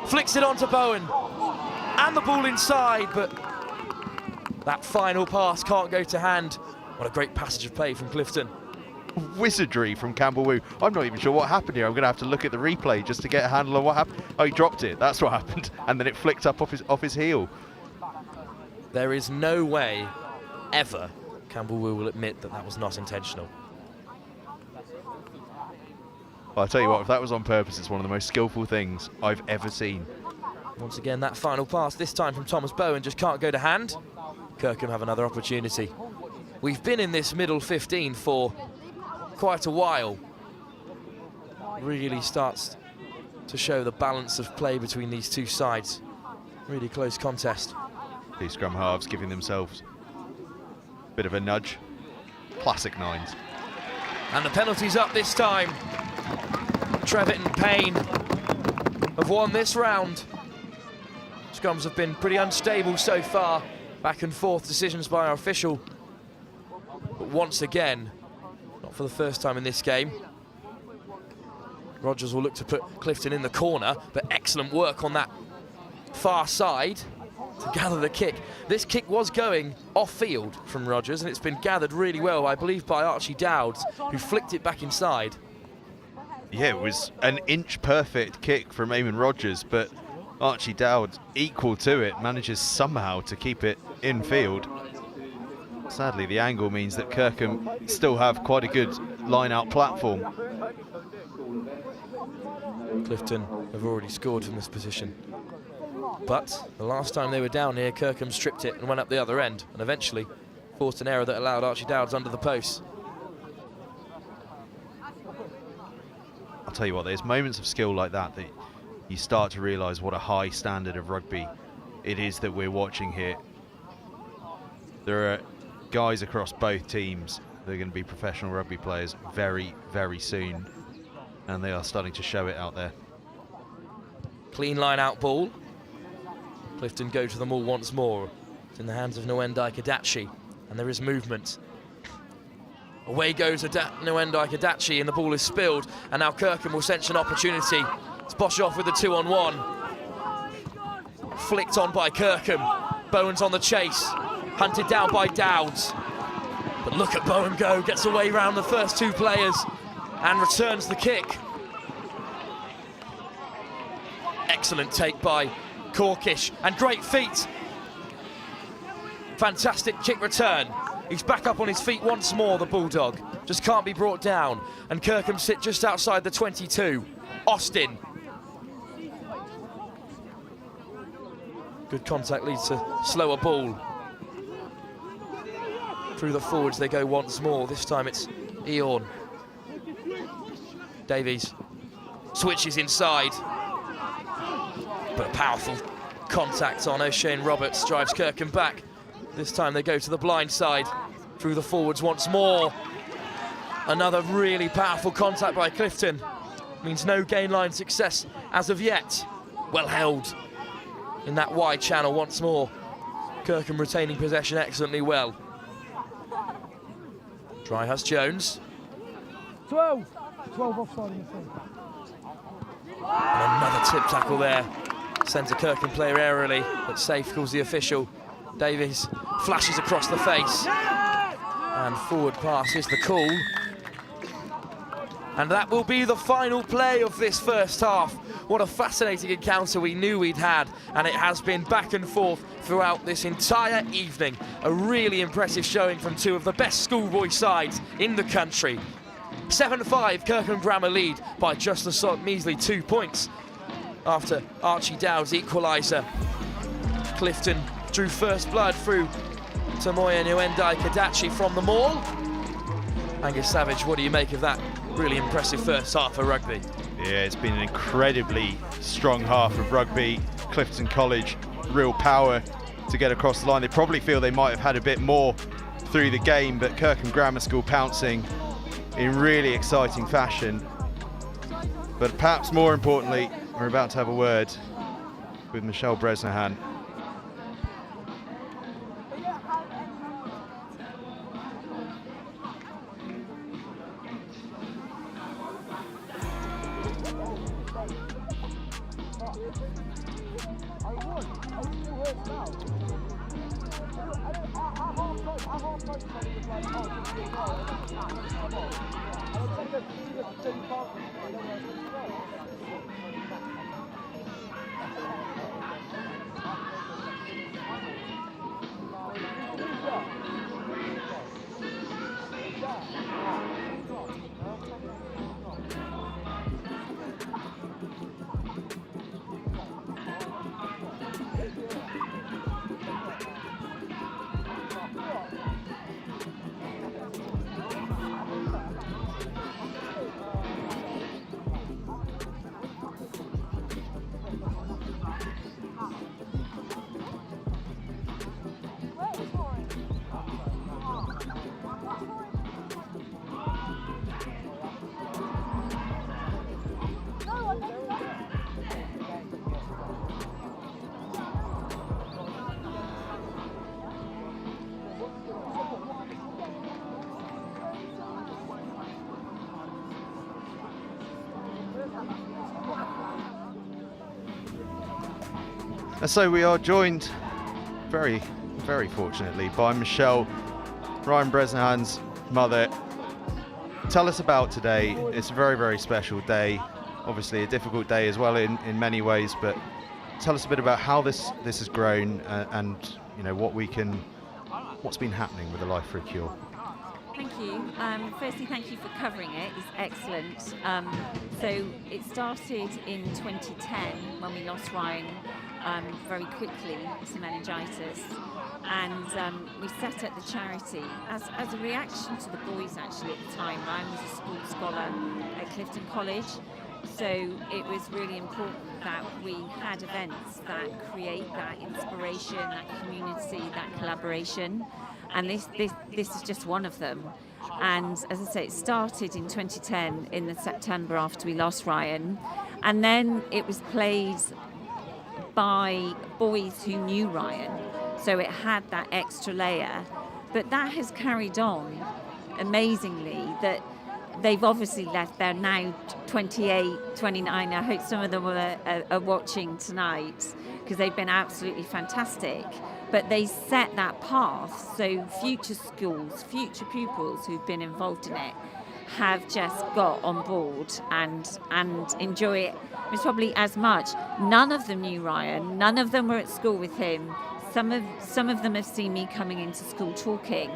flicks it onto Bowen, and the ball inside, but that final pass can't go to hand. What a great passage of play from Clifton. Wizardry from Campbell Wu. I'm not even sure what happened here. I'm going to have to look at the replay just to get a handle on what happened. Oh, he dropped it. That's what happened. And then it flicked up off his heel. There is no way ever Campbell Wu will admit that that was not intentional. Well, I'll tell you what, if that was on purpose, it's one of the most skillful things I've ever seen. Once again, that final pass, this time from Thomas Bowen, just can't go to hand. Kirkham have another opportunity. We've been in this middle 15 for quite a while. Really starts to show the balance of play between these two sides. Really close contest. 2 scrum halves giving themselves a bit of a nudge. Classic 9s. And the penalty's up this time. Trevitt and Payne have won this round. Scrums have been pretty unstable so far. Back and forth decisions by our official. But once again, not for the first time in this game. Rogers will look to put Clifton in the corner, but excellent work on that far side to gather the kick. This kick was going off-field from Rogers, and it's been gathered really well, I believe, by Archie Dowds, who flicked it back inside. Yeah, it was an inch-perfect kick from Eamon Rogers, but Archie Dowds, equal to it, manages somehow to keep it in field. Sadly, the angle means that Kirkham still have quite a good line-out platform. Clifton have already scored from this position. But the last time they were down here, Kirkham stripped it and went up the other end, and eventually forced an error that allowed Archie Dowds under the post. I'll tell you what, there's moments of skill like that that you start to realise what a high standard of rugby it is that we're watching here. There are guys across both teams that are going to be professional rugby players very, very soon, and they are starting to show it out there. Clean line-out ball. Clifton go to the maul once more. It's in the hands of Nwendai Kadachi, and there is movement. Away goes Nwendai Kadachi, and the ball is spilled, and now Kirkham will sense an opportunity. It's Bosch off with a 2-on-1. Flicked on by Kirkham. Bowen's on the chase, hunted down by Dowds. But look at Bowen go, gets away round the first two players and returns the kick. Excellent take by Corkish, and great feet. Fantastic kick return. He's back up on his feet once more, the Bulldog. Just can't be brought down. And Kirkham sit just outside the 22. Austin. Good contact leads to slower ball. Through the forwards they go once more. This time it's Eorn. Davies switches inside. But a powerful contact on O'Shane Roberts drives Kirkham back. This time they go to the blind side. Through the forwards once more. Another really powerful contact by Clifton. Means no gain line success as of yet. Well held in that wide channel once more. Kirkham retaining possession excellently well. Dryhurst Jones. 12 offside in the field. And another tip tackle there. Sends a Kirkham player aerially, but safe calls the official. Davies flashes across the face. And forward pass is the call. And that will be the final play of this first half. What a fascinating encounter we knew we'd had, and it has been back and forth throughout this entire evening. A really impressive showing from two of the best schoolboy sides in the country. 7-5, Kirkham Grammar lead by just a measly 2 points after Archie Dowds' equaliser. Clifton drew first blood through Tomoya Nwendai Kadachi from the maul. Angus Savage, what do you make of that really impressive first half of rugby? Yeah, it's been an incredibly strong half of rugby. Clifton College, real power to get across the line. They probably feel they might have had a bit more through the game, but Kirkham Grammar School pouncing in really exciting fashion. But perhaps more importantly, we're about to have a word with Ryan Bresnahan. And so we are joined, very, very fortunately, by Michelle, Ryan Bresnahan's mother. Tell us about today. It's a very, very special day. Obviously a difficult day as well in many ways, but tell us a bit about how this has grown and you know what's been happening with the Life for a Cure. Thank you. Firstly, thank you for covering it. It's excellent. So it started in 2010 when we lost Ryan very quickly to meningitis, and we set up the charity as a reaction to the boys. Actually, at the time, Ryan was a school scholar at Clifton College, so it was really important that we had events that create that inspiration, that community, that collaboration. And this is just one of them. And as I say, it started in 2010 in the September after we lost Ryan. And then it was played by boys who knew Ryan. So it had that extra layer. But that has carried on amazingly, that they've obviously left. They're now 28, 29. I hope some of them are watching tonight because they've been absolutely fantastic. But they set that path, so future schools, future pupils who've been involved in it have just got on board and enjoy it. It's probably as much. None of them knew Ryan. None of them were at school with him. Some of them have seen me coming into school talking,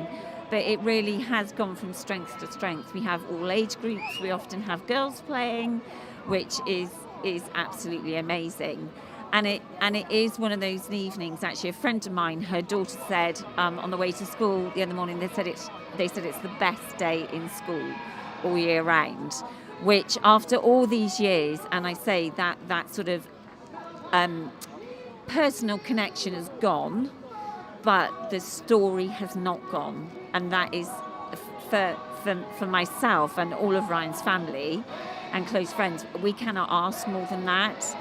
but it really has gone from strength to strength. We have all age groups. We often have girls playing, which is absolutely amazing. And it is one of those evenings. Actually, a friend of mine, her daughter said on the way to school the other morning, they said it's the best day in school all year round. Which, after all these years, and I say that sort of personal connection has gone, but the story has not gone, and that is for myself and all of Ryan's family and close friends. We cannot ask more than that.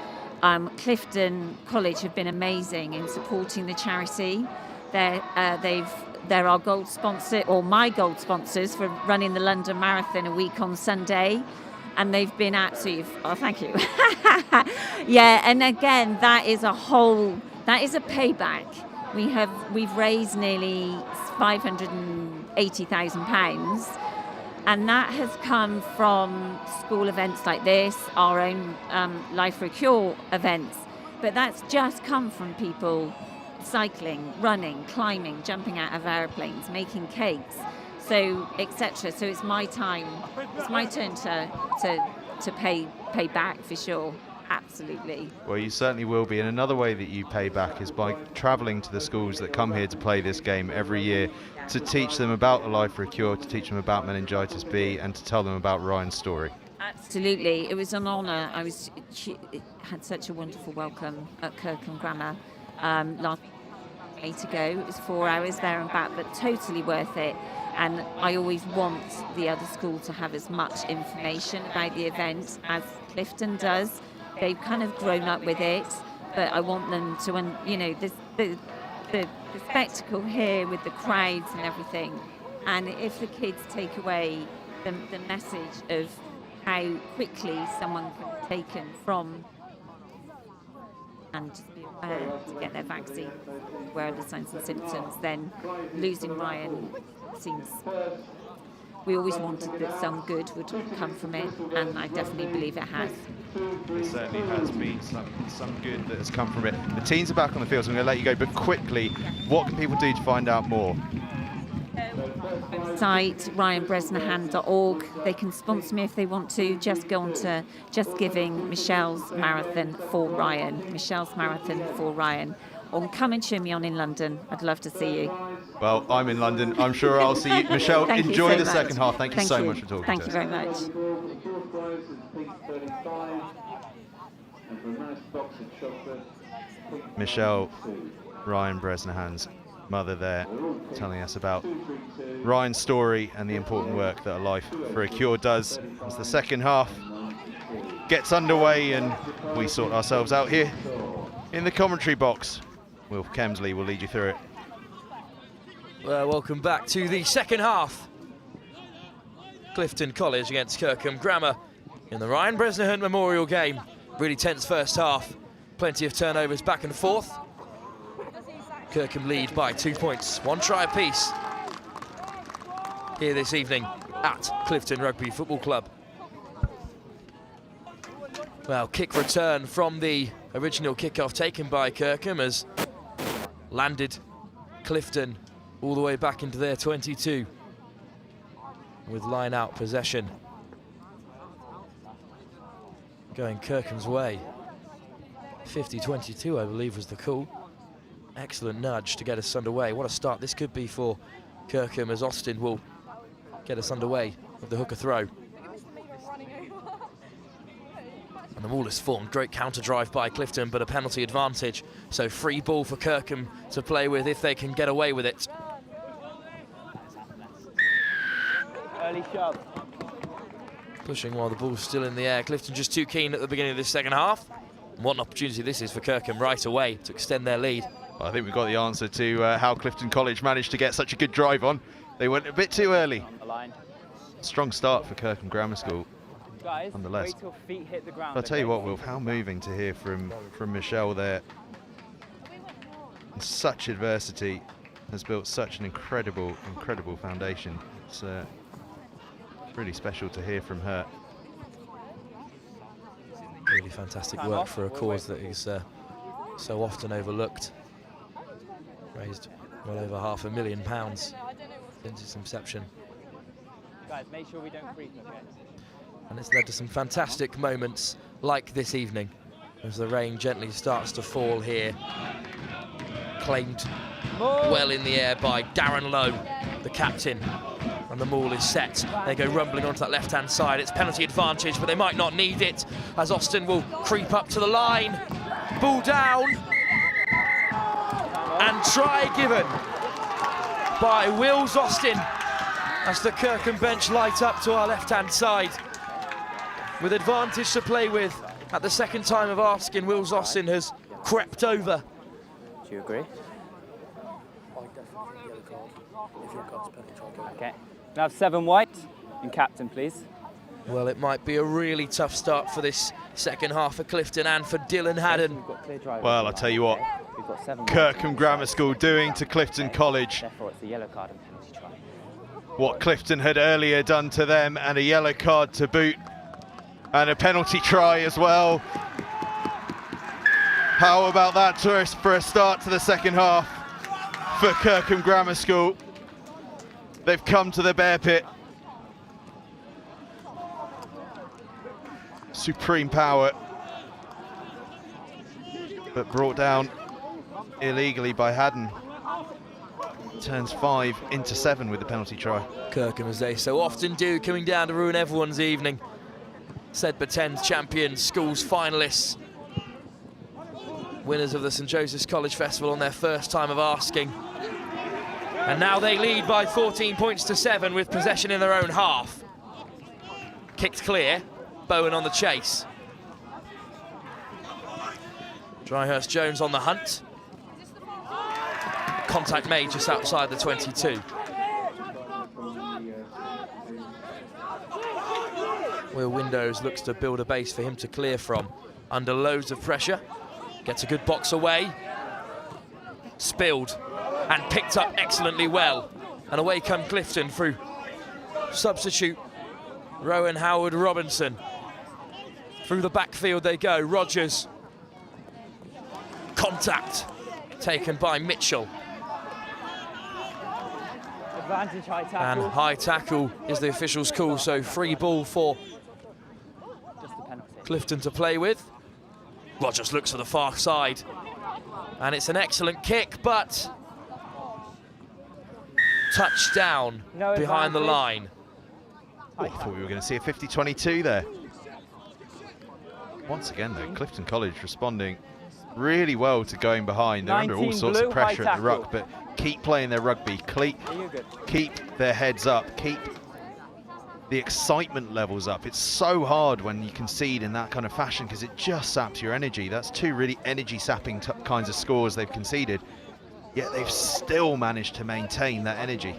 Clifton College have been amazing in supporting the charity. They're our gold sponsor, or my gold sponsors, for running the London Marathon a week on Sunday, and they've been absolutely. Oh, thank you. Yeah, and again, that is a payback. We've raised nearly £580,000. And that has come from school events like this, our own Life for a Cure events. But that's just come from people cycling, running, climbing, jumping out of aeroplanes, making cakes, so etc. So it's my time. It's my turn to pay back for sure. Absolutely. Well, you certainly will be. And another way that you pay back is by travelling to the schools that come here to play this game every year, to teach them about the Life for a Cure, to teach them about Meningitis B, and to tell them about Ryan's story. Absolutely. It was an honour. Had such a wonderful welcome at Kirkham Grammar last night ago. It was 4 hours there and back, but totally worth it. And I always want the other school to have as much information about the event as Clifton does. They've kind of grown up with it, but I want them to, the spectacle here with the crowds and everything. And if the kids take away the message of how quickly someone can be taken from and just be aware to get their vaccine, where are the signs and symptoms, then losing Ryan seems. We always wanted that some good would come from it, and I definitely believe it has. There certainly has been some good that has come from it. The teams are back on the field, so I'm going to let you go, but quickly, what can people do to find out more? Website ryanbresnahan.org. They can sponsor me if they want to. Just go on to Just Giving Michelle's Marathon for Ryan. Michelle's Marathon for Ryan. Or come and cheer me on in London. I'd love to see you. Well, I'm in London. I'm sure I'll see you. Michelle, enjoy the second half. Thank you so much for talking to us. Thank you very much. Michelle, Ryan Bresnahan's mother there, telling us about Ryan's story and the important work that a Life for a Cure does. As the second half gets underway and we sort ourselves out here in the commentary box, Will Kemsley will lead you through it. Well, welcome back to the second half. Clifton College against Kirkham Grammar in the Ryan Bresnahan Memorial game. Really tense first half. Plenty of turnovers back and forth. Kirkham lead by 2 points, 1 try apiece here this evening at Clifton Rugby Football Club. Well, kick return from the original kickoff taken by Kirkham has landed Clifton all the way back into their 22 with line-out possession going Kirkham's way. 50-22, I believe, was the call. Excellent nudge to get us underway. What a start this could be for Kirkham, as Austin will get us underway with the hooker throw. And the maul is formed. Great counter drive by Clifton, but a penalty advantage. So free ball for Kirkham to play with if they can get away with it. Early shove. Pushing while the ball's still in the air. Clifton just too keen at the beginning of this second half. And what an opportunity this is for Kirkham right away to extend their lead. Well, I think we've got the answer to how Clifton College managed to get such a good drive on. They went a bit too early. On the line. Strong start for Kirkham Grammar School. Guys, nonetheless. wait till feet hit the ground. I'll tell you okay? what, Wilf, how moving to hear from Michelle there. Such adversity has built such an incredible foundation. It's really special to hear from her. Really fantastic work for a cause that is so often overlooked. Raised well over £500,000 since its inception. Guys, make sure we don't creep, okay? And it's led to some fantastic moments like this evening as the rain gently starts to fall here. Claimed well in the air by Darren Lowe, the captain. And the maul is set. They go rumbling onto that left-hand side. It's penalty advantage, but they might not need it as Austin will creep up to the line. Ball down. And try given by Wills Austin as the Kirkham bench light up to our left-hand side. With advantage to play with at the second time of asking, Wills Austin has crept over. Do you agree? Okay. Now have 7 white and captain, please. Well, it might be a really tough start for this second half for Clifton and for Dylan Haddon. We've got clear drive. Well, I'll tell you what, We've got 7 Kirkham Grammar School doing to Clifton College Therefore, it's a yellow card and penalty try. what Clifton had earlier done to them, and a yellow card to boot, and a penalty try as well. How about that for a start to the second half for Kirkham Grammar School? They've come to the bear pit. Supreme power, but brought down illegally by Haddon. Turns 5 into 7 with the penalty try. Kirkham, as they so often do, coming down to ruin everyone's evening. Sedbergh 10's champions, schools finalists. Winners of the St Joseph's College Festival on their first time of asking. And now they lead by 14 points to 7 with possession in their own half. Kicked clear, Bowen on the chase. Dryhurst Jones on the hunt. Contact made just outside the 22. Will Windows looks to build a base for him to clear from. Under loads of pressure. Gets a good box away. Spilled and picked up excellently well. And away come Clifton through substitute Rowan Howard Robinson. Through the backfield they go. Rogers. Contact taken by Mitchell. Advantage high tackle. And high tackle is the official's call, so free ball for Just the penalty. Clifton to play with. Rogers looks to the far side. And it's an excellent kick, but touchdown No behind the advantage. line. Oh, I thought we were going to see a 50-22 there. Once again, though, Clifton College responding really well to going behind. They're under all 19 sorts of blue, pressure high at the ruck, tackle. but keep playing their rugby, keep their heads up, keep the excitement levels up. It's so hard when you concede in that kind of fashion because it just saps your energy. That's 2 really energy-sapping kinds of scores they've conceded, yet they've still managed to maintain that energy.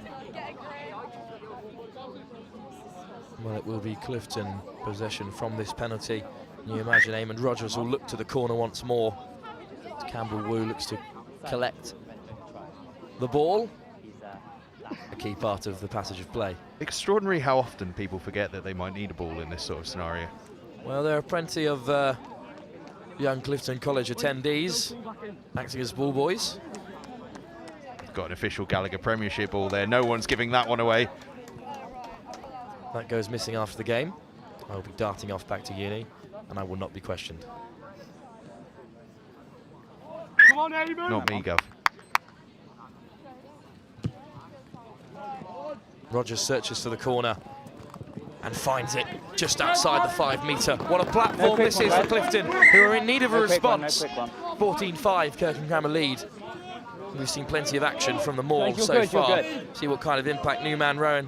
Well, it will be Clifton possession from this penalty. Can you imagine Eamon Rogers will look to the corner once more. Campbell Wu looks to collect the ball. A key part of the passage of play. Extraordinary how often people forget that they might need a ball in this sort of scenario. Well, there are plenty of young Clifton College attendees acting as ball boys. Got an official Gallagher Premiership ball there. No one's giving that one away. That goes missing after the game. I'll be darting off back to uni, and I will not be questioned. Come on, Eamon. Not me, Gov. Rogers searches for the corner and finds it just outside the 5 metre. What a platform this is for Clifton, who are in need of a response. 14-5, Kirkham Grammar lead. We've seen plenty of action from the Maul so far. See what kind of impact Newman, Rowan,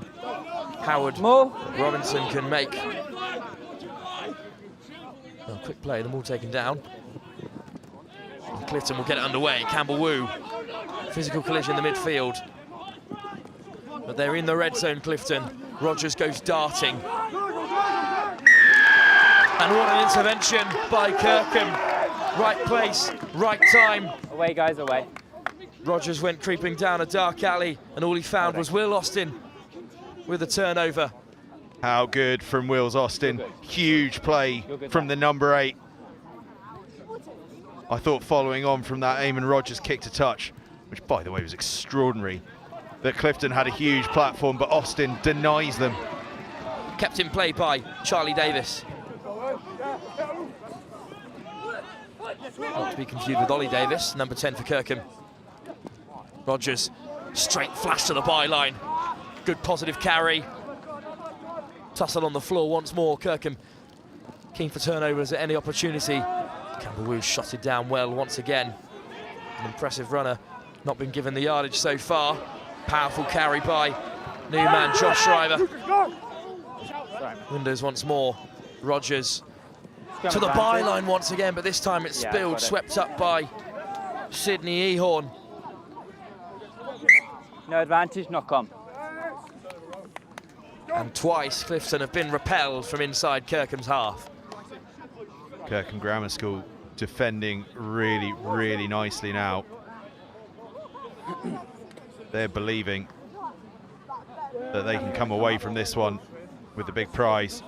Howard, Robinson can make. Oh, quick play, the Maul taken down. And Clifton will get it underway. Campbell Wu, physical collision in the midfield. But they're in the red zone, Clifton. Rogers goes darting. And what an intervention by Kirkham. Right place, right time. Away, guys, away. Rogers went creeping down a dark alley, and all he found was Will Austin with a turnover. How good from Wills Austin. Huge play from the number 8. I thought following on from that, Eamon Rogers kick to touch, which by the way was extraordinary, that Clifton had a huge platform, but Austin denies them. Kept in play by Charlie Davis. Not to be confused with Ollie Davis, number 10 for Kirkham. Rogers, straight flash to the byline. Good positive carry. Tussle on the floor once more. Kirkham keen for turnovers at any opportunity. Campbell Wu shot it down well once again. An impressive runner, not been given the yardage so far. Powerful carry by new man Josh Shriver. Windows once more. Rogers to the byline once again, but this time it's spilled, swept up by Sydney Ehorn. No advantage, knock on. And twice Clifton have been repelled from inside Kirkham's half. Kirkham Grammar School defending really, really nicely now. They're believing that they can come away from this one with the big prize.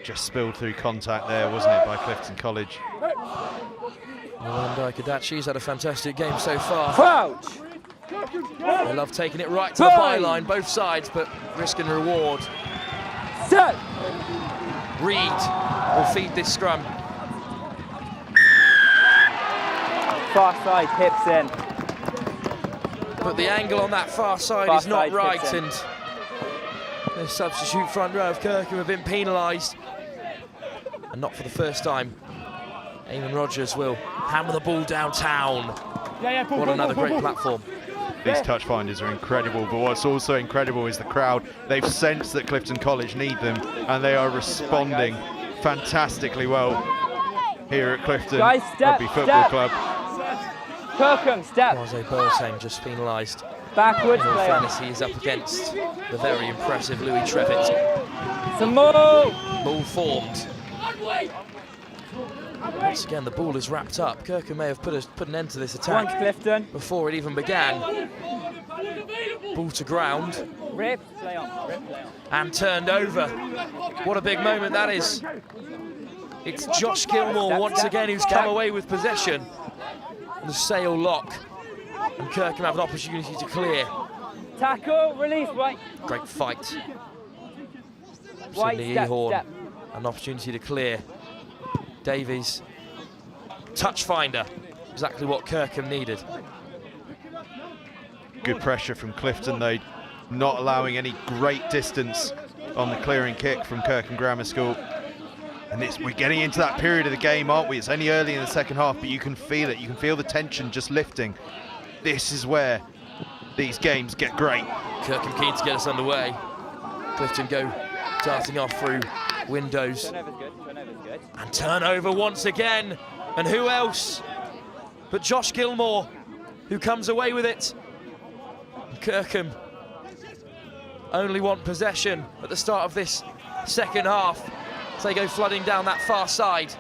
Just spilled through contact there, wasn't it, by Clifton College? And Kadachi's had a fantastic game so far. Crouch! They love taking it right to the byline, both sides, but risk and reward. Set! Reed will feed this scrum. Far side, hips in. But the angle on that far side is not right, and the substitute front row of Kirkham have been penalised. And not for the first time. Eamon Rogers will hammer the ball downtown. What another great platform. These touch finders are incredible, but what's also incredible is the crowd. They've sensed that Clifton College need them, and they are responding fantastically well here at Clifton Rugby Football Club. Kirkham, step. Jose Boateng just penalised. Backwards In all player. fairness, he is up against the very impressive Louis Trevitt. Some more. Ball formed. Once again, the ball is wrapped up. Kirkham may have put an end to this attack Clifton. before it even began. Ball to ground. Rip, play on. Rip, play on. And turned over. What a big moment that is. It's Josh Gilmore once again who's come away with possession. The sail lock. And Kirkham have an opportunity to clear. Tackle, release, right. Great fight. White, Sydney step, Ehorn, step. an opportunity to clear. Davies, touch finder, exactly what Kirkham needed. Good pressure from Clifton though, not allowing any great distance on the clearing kick from Kirkham Grammar School. And we're getting into that period of the game, aren't we? It's only early in the second half, but you can feel it. You can feel the tension just lifting. This is where these games get great. Kirkham keen to get us underway. Clifton go darting off through windows. Turnover's good, turnover's good. And turnover once again. And who else but Josh Gilmore, who comes away with it. And Kirkham only want possession at the start of this second half. So they go flooding down that far side.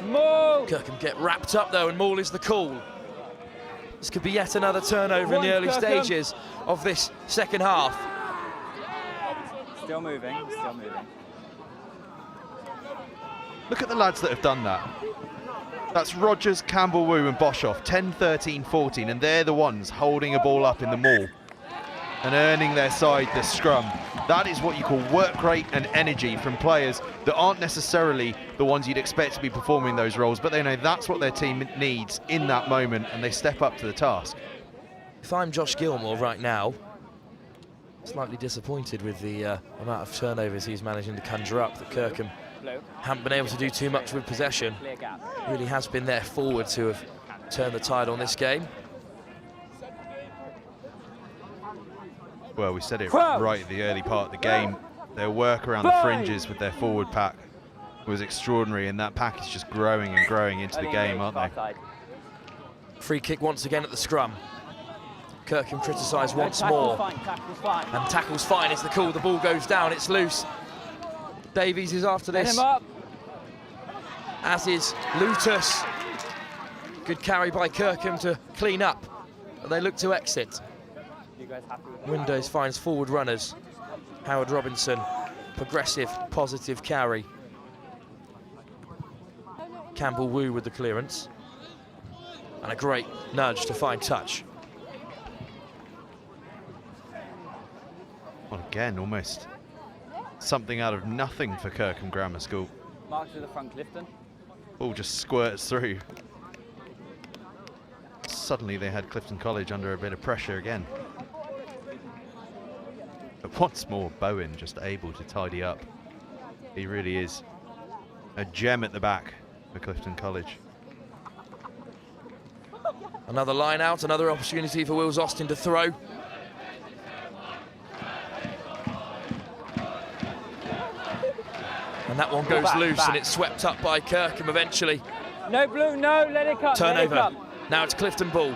Maul! Kirkham get wrapped up though, and Maul is the call. This could be yet another turnover in the early stages of this second half. Still moving, still moving. Look at the lads that have done that. That's Rogers, Campbell, Wu and Boshoff, 10, 13, 14, and they're the ones holding a ball up in the maul and earning their side the scrum. That is what you call work rate and energy from players that aren't necessarily the ones you'd expect to be performing those roles, but they know that's what their team needs in that moment, and they step up to the task. If I'm Josh Gilmore right now, slightly disappointed with the amount of turnovers he's managing to conjure up, that Kirkham haven't been able to do too much with possession. Really has been their forward to have turned the tide on this game. Well, we said it right at the early part of the game. Their work around the fringes with their forward pack was extraordinary, and that pack is just growing and growing into the game, aren't they? Free kick once again at the scrum. Kirkham criticised once more. And tackle's fine is the call. The ball goes down, it's loose. Davies is after this, as is Lutus. Good carry by Kirkham to clean up, but they look to exit. Windows finds forward runners. Howard Robinson, progressive, positive carry. Campbell Wu with the clearance. And a great nudge to find touch. Well, again, almost something out of nothing for Kirkham Grammar School. Mark to the front, Clifton. Ball just squirts through. Suddenly they had Clifton College under a bit of pressure again. But once more, Bowen just able to tidy up. He really is a gem at the back for Clifton College. Another line out, another opportunity for Wills Austin to throw. And that one goes loose, and it's swept up by Kirkham eventually. No blue, no, let it come. Turnover. Let it come. Now it's Clifton ball.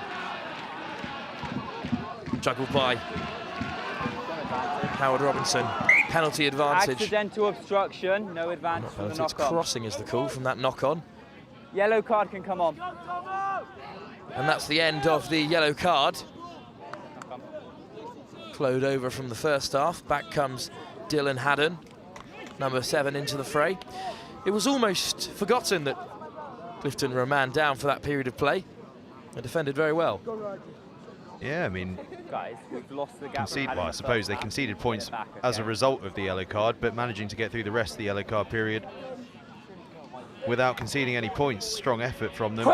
Juggled by Howard Robinson. Penalty advantage. Accidental obstruction, no advantage for the It's knock-on. crossing is the call from that knock-on. Yellow card can come on. And that's the end of the yellow card. Flowed over from the first half. Back comes Dylan Haddon, number 7, into the fray. It was almost forgotten that Clifton were a man down for that period of play. They defended very well. Yeah, I mean, Guys, we've lost the gap. well, I suppose they conceded points as a result of the yellow card, but managing to get through the rest of the yellow card period without conceding any points. Strong effort from them.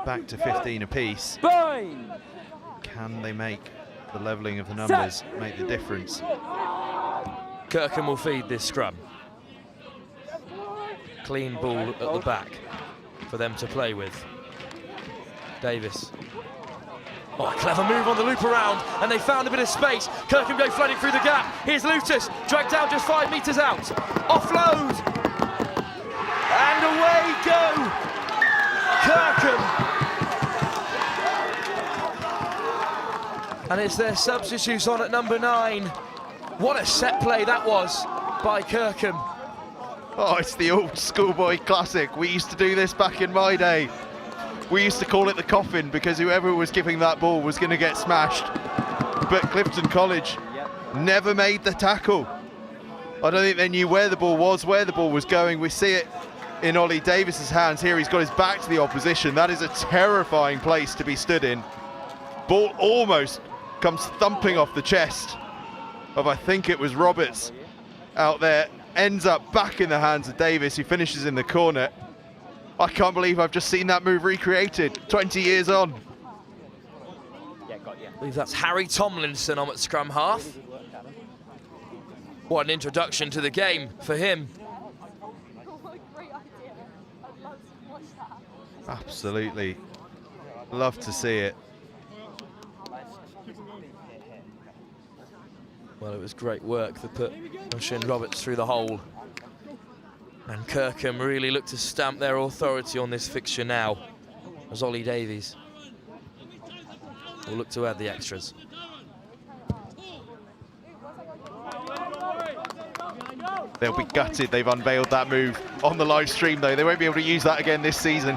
Back to 15 apiece. Can they make the levelling of the numbers make the difference? Kirkham will feed this scrum. Clean ball at the back for them to play with. Davis. Oh, a clever move on the loop around, and they found a bit of space. Kirkham go flooding through the gap. Here's Lutus, dragged down just 5 metres out. Offload! And away go! Kirkham! And it's their substitutes on at number 9. What a set play that was by Kirkham. Oh, it's the old schoolboy classic. We used to do this back in my day. We used to call it the coffin because whoever was giving that ball was going to get smashed. But Clifton College never made the tackle. I don't think they knew where the ball was going. We see it in Ollie Davis's hands here. He's got his back to the opposition. That is a terrifying place to be stood in. Ball almost comes thumping off the chest of, I think it was Roberts out there. Ends up back in the hands of Davis, who finishes in the corner. I can't believe I've just seen that move recreated 20 years on. I believe that's Harry Tomlinson on at scrum half. What an introduction to the game for him. Absolutely. Love to see it. Well, it was great work that put Ocean Roberts through the hole. And Kirkham really look to stamp their authority on this fixture now, as Ollie Davies will look to add the extras. They'll be gutted they've unveiled that move on the live stream, though. They won't be able to use that again this season.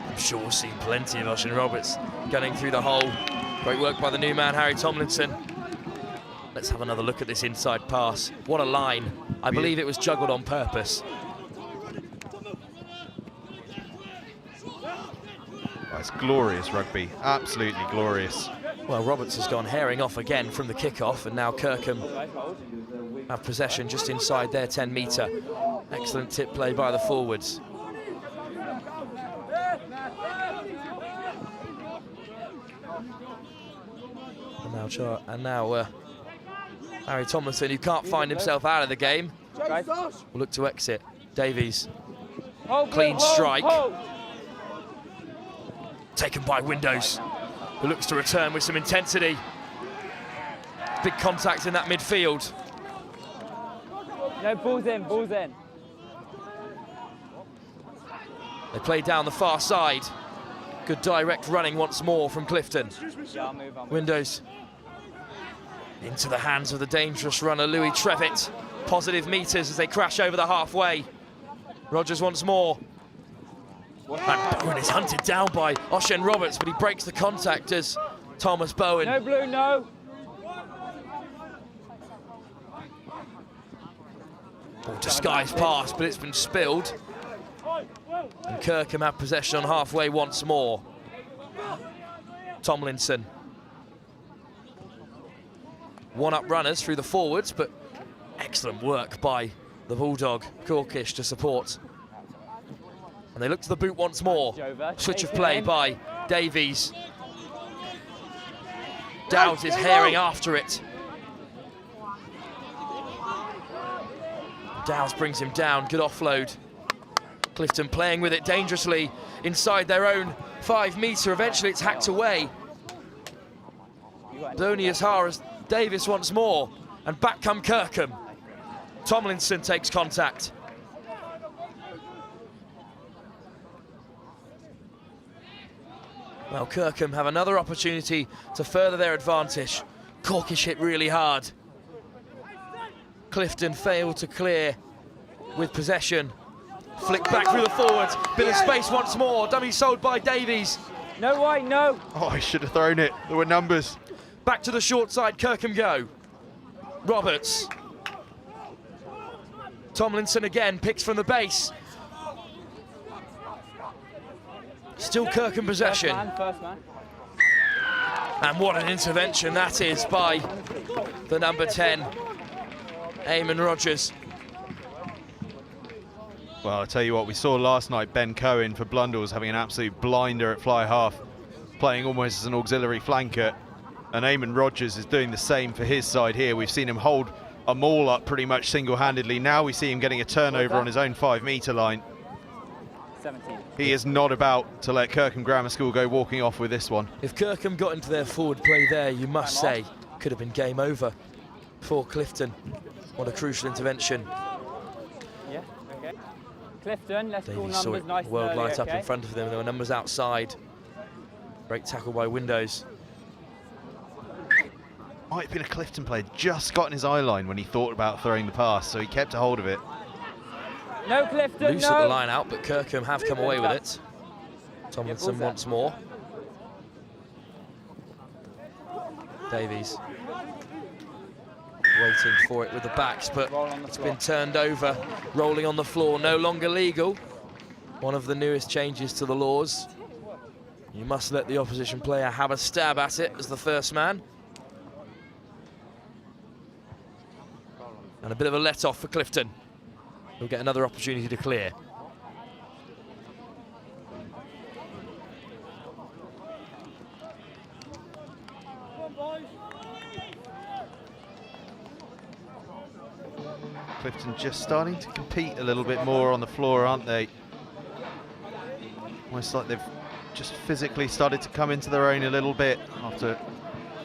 I'm sure we'll see plenty of Ocean Roberts gunning through the hole. Great work by the new man, Harry Tomlinson. Let's have another look at this inside pass. What a line. I believe it was juggled on purpose. Oh, it's glorious rugby, absolutely glorious. Well, Roberts has gone herring off again from the kickoff, and now Kirkham have possession just inside their 10-metre. Excellent tip play by the forwards. And now Harry Tomlinson, who can't find himself out of the game, will look to exit. Davies, clean strike. Taken by Windows, who looks to return with some intensity. Big contact in that midfield. No, balls in, balls in. They play down the far side. Good direct running once more from Clifton. Yeah, I'll move on. Windows into the hands of the dangerous runner, Louis Trevitt. Positive metres as they crash over the halfway. Rogers once more. And Bowen is hunted down by Ocean Roberts, but he breaks the contact as Thomas Bowen. No blue, no. Disguised pass, but it's been spilled. And Kirkham have possession on halfway once more. Tomlinson. One-up runners through the forwards, but excellent work by the Bulldog, Corkish, to support. And they look to the boot once more. Switch of play by Davies. Dowds is herring after it. Dowds brings him down, good offload. Clifton playing with it dangerously inside their own 5-metre. Eventually it's hacked away. Only as far as Davis once more, and back come Kirkham. Tomlinson takes contact. Well, Kirkham have another opportunity to further their advantage. Corkish hit really hard. Clifton failed to clear with possession. Flick back through the forwards, bit of space once more. Dummy sold by Davies. No white, no. Oh, I should have thrown it. There were numbers. Back to the short side, Kirkham go. Roberts. Tomlinson again, picks from the base. Still Kirkham possession. First man. And what an intervention that is by the number 10, Eamon Rogers. Well, I'll tell you what, we saw last night Ben Cohen for Blundell's having an absolute blinder at fly half, playing almost as an auxiliary flanker. And Eamon Rogers is doing the same for his side here. We've seen him hold a maul up pretty much single-handedly. Now we see him getting a turnover on his own 5-metre line. 17. He is not about to let Kirkham Grammar School go walking off with this one. If Kirkham got into their forward play there, you must say, could have been game over for Clifton. What a crucial intervention. Yeah, okay. Clifton, let's call Davies saw numbers it, nice and world early, light up okay? in front of them. There were numbers outside. Great tackle by Windows. Might have been a Clifton player just got in his eye line when he thought about throwing the pass, so he kept a hold of it. No, Clifton, Loose no. at the line out, but Kirkham have come away with it. Tomlinson once more. Davies waiting for it with the backs, but it's been turned over. Rolling on the floor, no longer legal. One of the newest changes to the laws. You must let the opposition player have a stab at it as the first man. And a bit of a let-off for Clifton. He'll get another opportunity to clear. Clifton just starting to compete a little bit more on the floor, aren't they? Almost like they've just physically started to come into their own a little bit after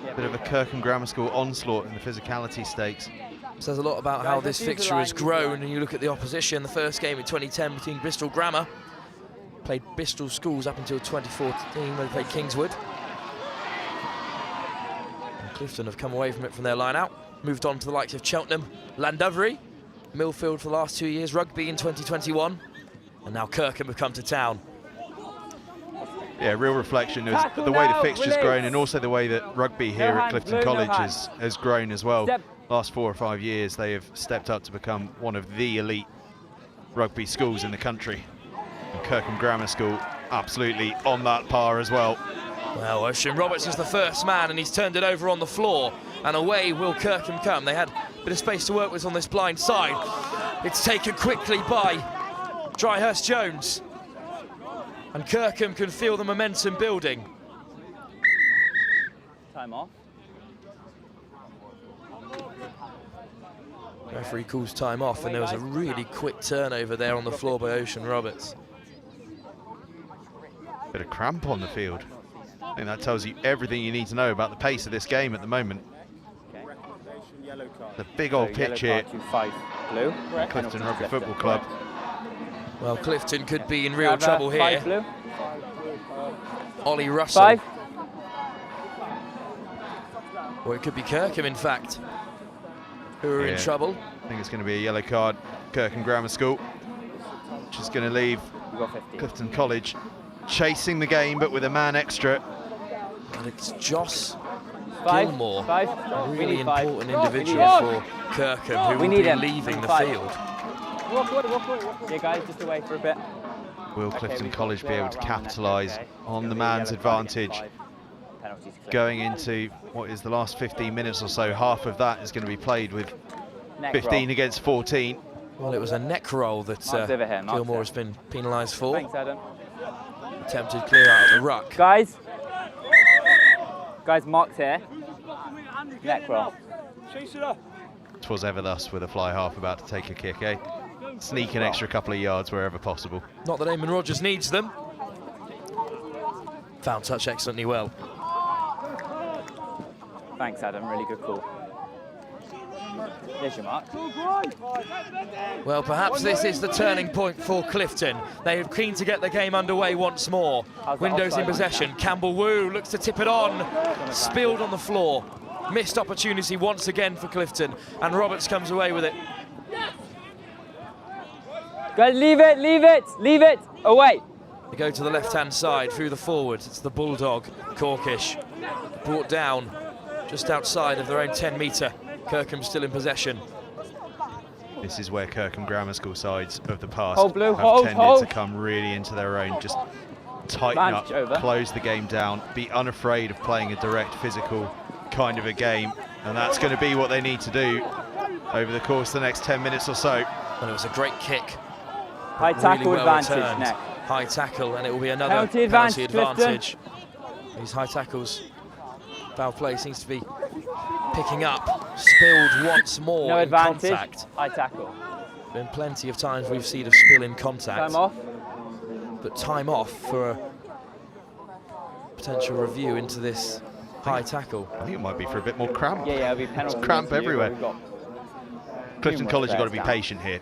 a bit of a Kirkham Grammar School onslaught in the physicality stakes. Says a lot about how this fixture has grown, and you look at the opposition. The first game in 2010 between Bristol Grammar, played Bristol Schools up until 2014 when they played Kingswood. And Clifton have come away from it from their line out. moved on to the likes of Cheltenham, Llandovery, Millfield for the last 2 years, Rugby in 2021, and now Kirkham have come to town. Yeah, real reflection of the way the fixture's grown, and also the way that rugby here at Clifton College has grown as well. Last 4 or 5 years, they have stepped up to become one of the elite rugby schools in the country. And Kirkham Grammar School absolutely on that par as well. Well, Ocean Roberts is the first man, and he's turned it over on the floor, and away will Kirkham come. They had a bit of space to work with on this blind side. It's taken quickly by Dryhurst Jones, and Kirkham can feel the momentum building. Time off. Referee calls time off, and there was a really quick turnover there on the floor by Ocean Roberts. Bit of cramp on the field. I think that tells you everything you need to know about the pace of this game at the moment. The big old pitch here, Clifton Rugby Football Club. Well, Clifton could be in real trouble here. Ollie Russell. 5. Or it could be Kirkham, in fact, who are in trouble. I think it's going to be a yellow card, Kirkham Grammar School, which is going to leave Clifton College chasing the game, but with a man extra. And it's Joss 5. Gilmore, 5. a We really need 5. important individual for Kirkham, who will be leaving the 5. field. Yeah, guys, just away for a bit. Will Clifton College be able to capitalise on the man's advantage going into what is the last 15 minutes or so? Half of that is going to be played with 15 against 14. Well, it was a neck roll that Gilmore has been penalised for. Thanks, Adam. Attempted clear out of the ruck. Guys, marked here. Neck roll. Twas ever thus with a fly half about to take a kick, eh? Sneak an extra couple of yards wherever possible. Not that Eamon Rogers needs them. Found touch excellently well. Thanks, Adam. Really good call. There's your mark. Well, perhaps this is the turning point for Clifton. They are keen to get the game underway once more. Windows in possession. Campbell Wu looks to tip it on. Spilled on the floor. Missed opportunity once again for Clifton, and Roberts comes away with it. Guys, leave it, away. They go to the left-hand side through the forward. It's the Bulldog, Corkish. Brought down just outside of their own 10-metre. Kirkham still in possession. This is where Kirkham Grammar School sides of the past Hold, Blue, have tended to come really into their own. Just tighten up, over. close the game down, be unafraid of playing a direct physical kind of a game, and that's going to be what they need to do over the course of the next 10 minutes or so. And it was a great kick. High tackle really well advantage returned. neck. High tackle, and it will be another Penalty penalty advantage, advantage. These high tackles, foul play seems to be picking up. Spilled once more No in advantage. contact. High tackle. Been plenty of times we've seen a spill in contact. Time off. But time off for a potential review into this high tackle. I think it might be for a bit more cramp. Yeah, it'll be penalty. There's cramp everywhere. Clifton numerous College have got to be players patient here.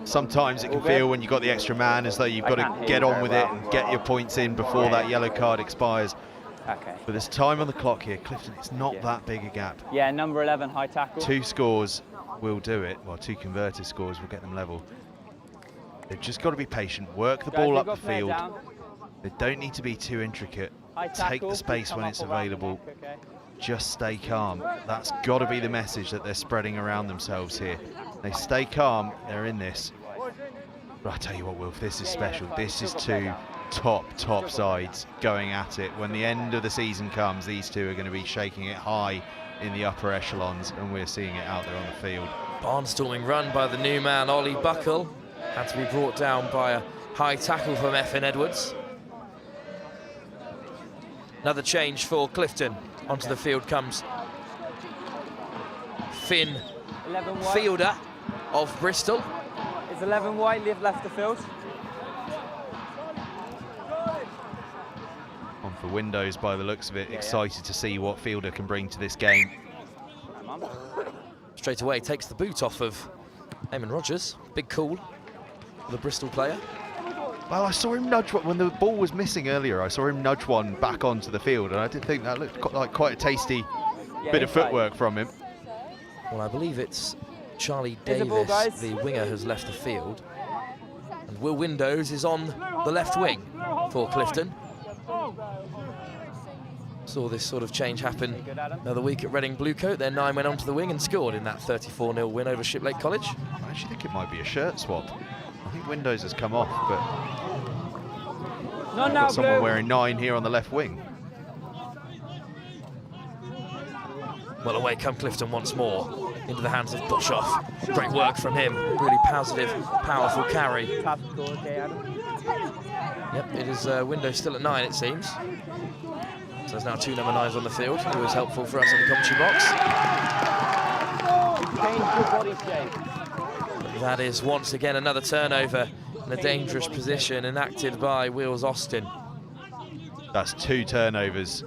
Sometimes it can feel when you've got the extra man as though you've got to get on with it and get your points in before that yellow card expires. Okay. But there's time on the clock here. Clifton, it's not that big a gap. Yeah, number 11, high tackle. 2 scores will do it. Well, 2 converted scores will get them level. They've just got to be patient. Work the ball up the field. They don't need to be too intricate. Take the space when it's available. Just stay calm. That's got to be the message that they're spreading around themselves here. They stay calm, they're in this. But I tell you what, Wilf, this is special. This is 2 top sides going at it. When the end of the season comes, these 2 are going to be shaking it high in the upper echelons, and we're seeing it out there on the field. Barnstorming run by the new man, Ollie Buckle. Had to be brought down by a high tackle from Effin Edwards. Another change for Clifton. Onto the field comes Finn Fielder of Bristol. It's 11 wide, left the field. On for Windows by the looks of it. Excited to see what Fielder can bring to this game. Straight away takes the boot off of Eamon Rogers. Big call for the Bristol player. Well, I saw him nudge one when the ball was missing earlier. I saw him nudge one back onto the field, and I did think that looked like quite a tasty bit of footwork from him. Well, I believe it's Charlie Here's the ball, Davis, guys. the winger, has left the field. And Will Windows is on the left wing for Clifton. Saw this sort of change happen the other week at Reading Bluecoat. Their 9 went onto the wing and scored in that 34-0 win over Shiplake College. I actually think it might be a shirt swap. I think Windows has come off, but Not I've now, got someone Blue. wearing 9 here on the left wing. Well, away come Clifton once more into the hands of Boshoff. Great work from him. Really positive, powerful carry. Tap, go, okay, Adam. Yep, it is Windows still at 9, it seems. So there's now 2 number 9s on the field. Always helpful for us in the commentary box. Change your body shape. That is once again another turnover in a dangerous position enacted by Wills Austin. That's 2 turnovers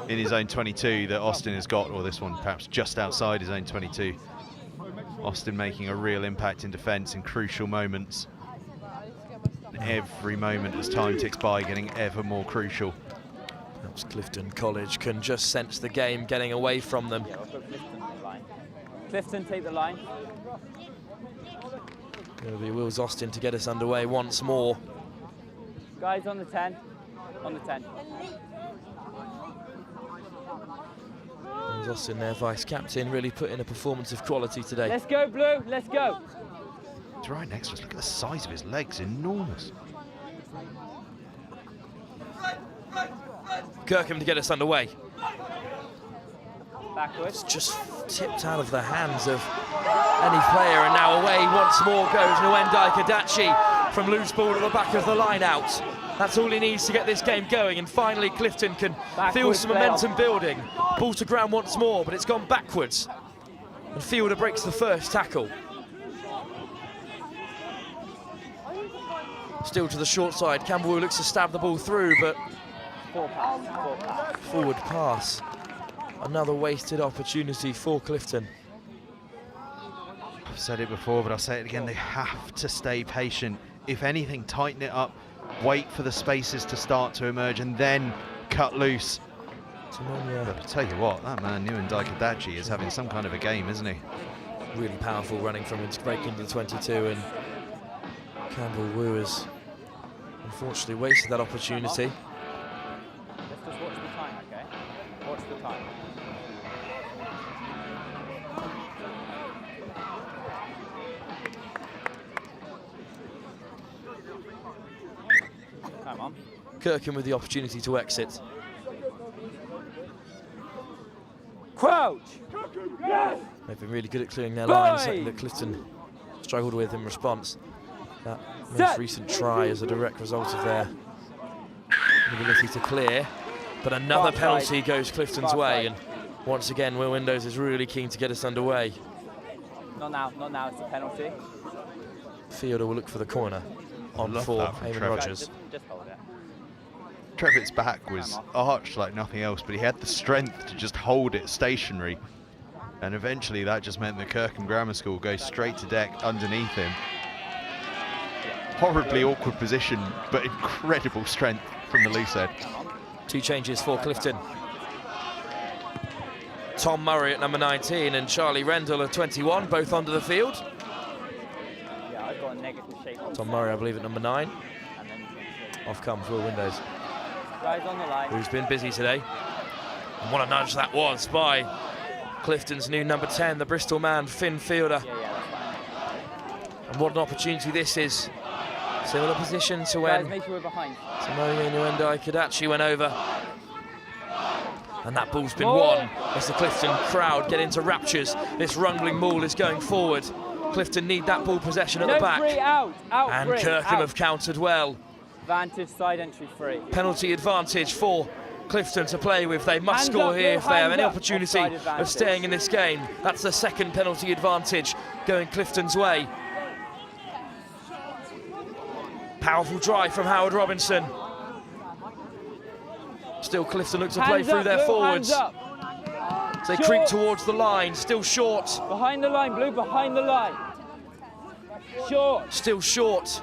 in his own 22 that Austin has got, or this one perhaps just outside his own 22. Austin making a real impact in defence in crucial moments. And every moment as time ticks by getting ever more crucial. Perhaps Clifton College can just sense the game getting away from them. Yeah, we'll put Clifton on the line. Clifton, take the line. It'll be Wills Austin to get us underway once more. Guys on the 10. On the 10. Wills Austin, their vice-captain, really put in a performance of quality today. Let's go, Blue. Let's go. It's right next to us. Look at the size of his legs, enormous. Kirkham to get us underway. Backwards. It's just tipped out of the hands of any player, and now away once more goes Nwendai Kadachi from loose ball at the back of the line out. That's all he needs to get this game going, and finally Clifton can feel some momentum building. Ball to ground once more, but it's gone backwards. And Fielder breaks the first tackle. Still to the short side, Campbell looks to stab the ball through, but forward pass. Another wasted opportunity for Clifton. I've said it before, but I'll say it again. They have to stay patient. If anything, tighten it up. Wait for the spaces to start to emerge and then cut loose. But I'll tell you what, that man, Nwendai Kadachi, is having some kind of a game, isn't he? Really powerful running from him to break into the 22, and Campbell Wu has unfortunately wasted that opportunity. Let's just watch the time, okay? Watch the time. Come on. Kirkham with the opportunity to exit. Crouch! They've been really good at clearing their lines, something that Clifton struggled with in response. That most recent try is a direct result of their inability to clear. But another penalty goes Clifton's way, and once again Will Windows is really keen to get us underway. Not now, it's a penalty. Fielder will look for the corner on for Eamon Rogers. Just hold it. Trevitt's back was arched like nothing else, but he had the strength to just hold it stationary. And eventually that just meant that Kirkham Grammar School goes straight to deck underneath him. Horribly awkward position, but incredible strength from the loose end. 2 changes for Clifton. Tom Murray at number 19 and Charlie Rendell at 21, both under the field. Yeah, I've got a negative shape. Tom Murray, I believe, at number 9. And then Off comes Will Windows, guys on the line. who's been busy today. And what a nudge that was by Clifton's new number 10, the Bristol man, Finn Fielder. Yeah, that's fine. And what an opportunity this is. Similar position to Guys, when make sure we're behind. Samoa Nwendai Kadachi went over. And that ball's been won as the Clifton crowd get into raptures. This rumbling maul is going forward. Clifton need that ball possession at the back. Free, out, And free, Kirkham out. have countered well. Vantage side entry free. Penalty advantage for Clifton to play with. They must Hands score up, here Bill, if they have hands any up. opportunity Offside of advantage. staying in this game. That's the second penalty advantage going Clifton's way. Powerful drive from Howard Robinson. Still Clifton look to play Hands through up, their Blue, forwards. hands up. They Short. creep towards the line, still short. Behind the line, Blue, behind the line. Short. Still short,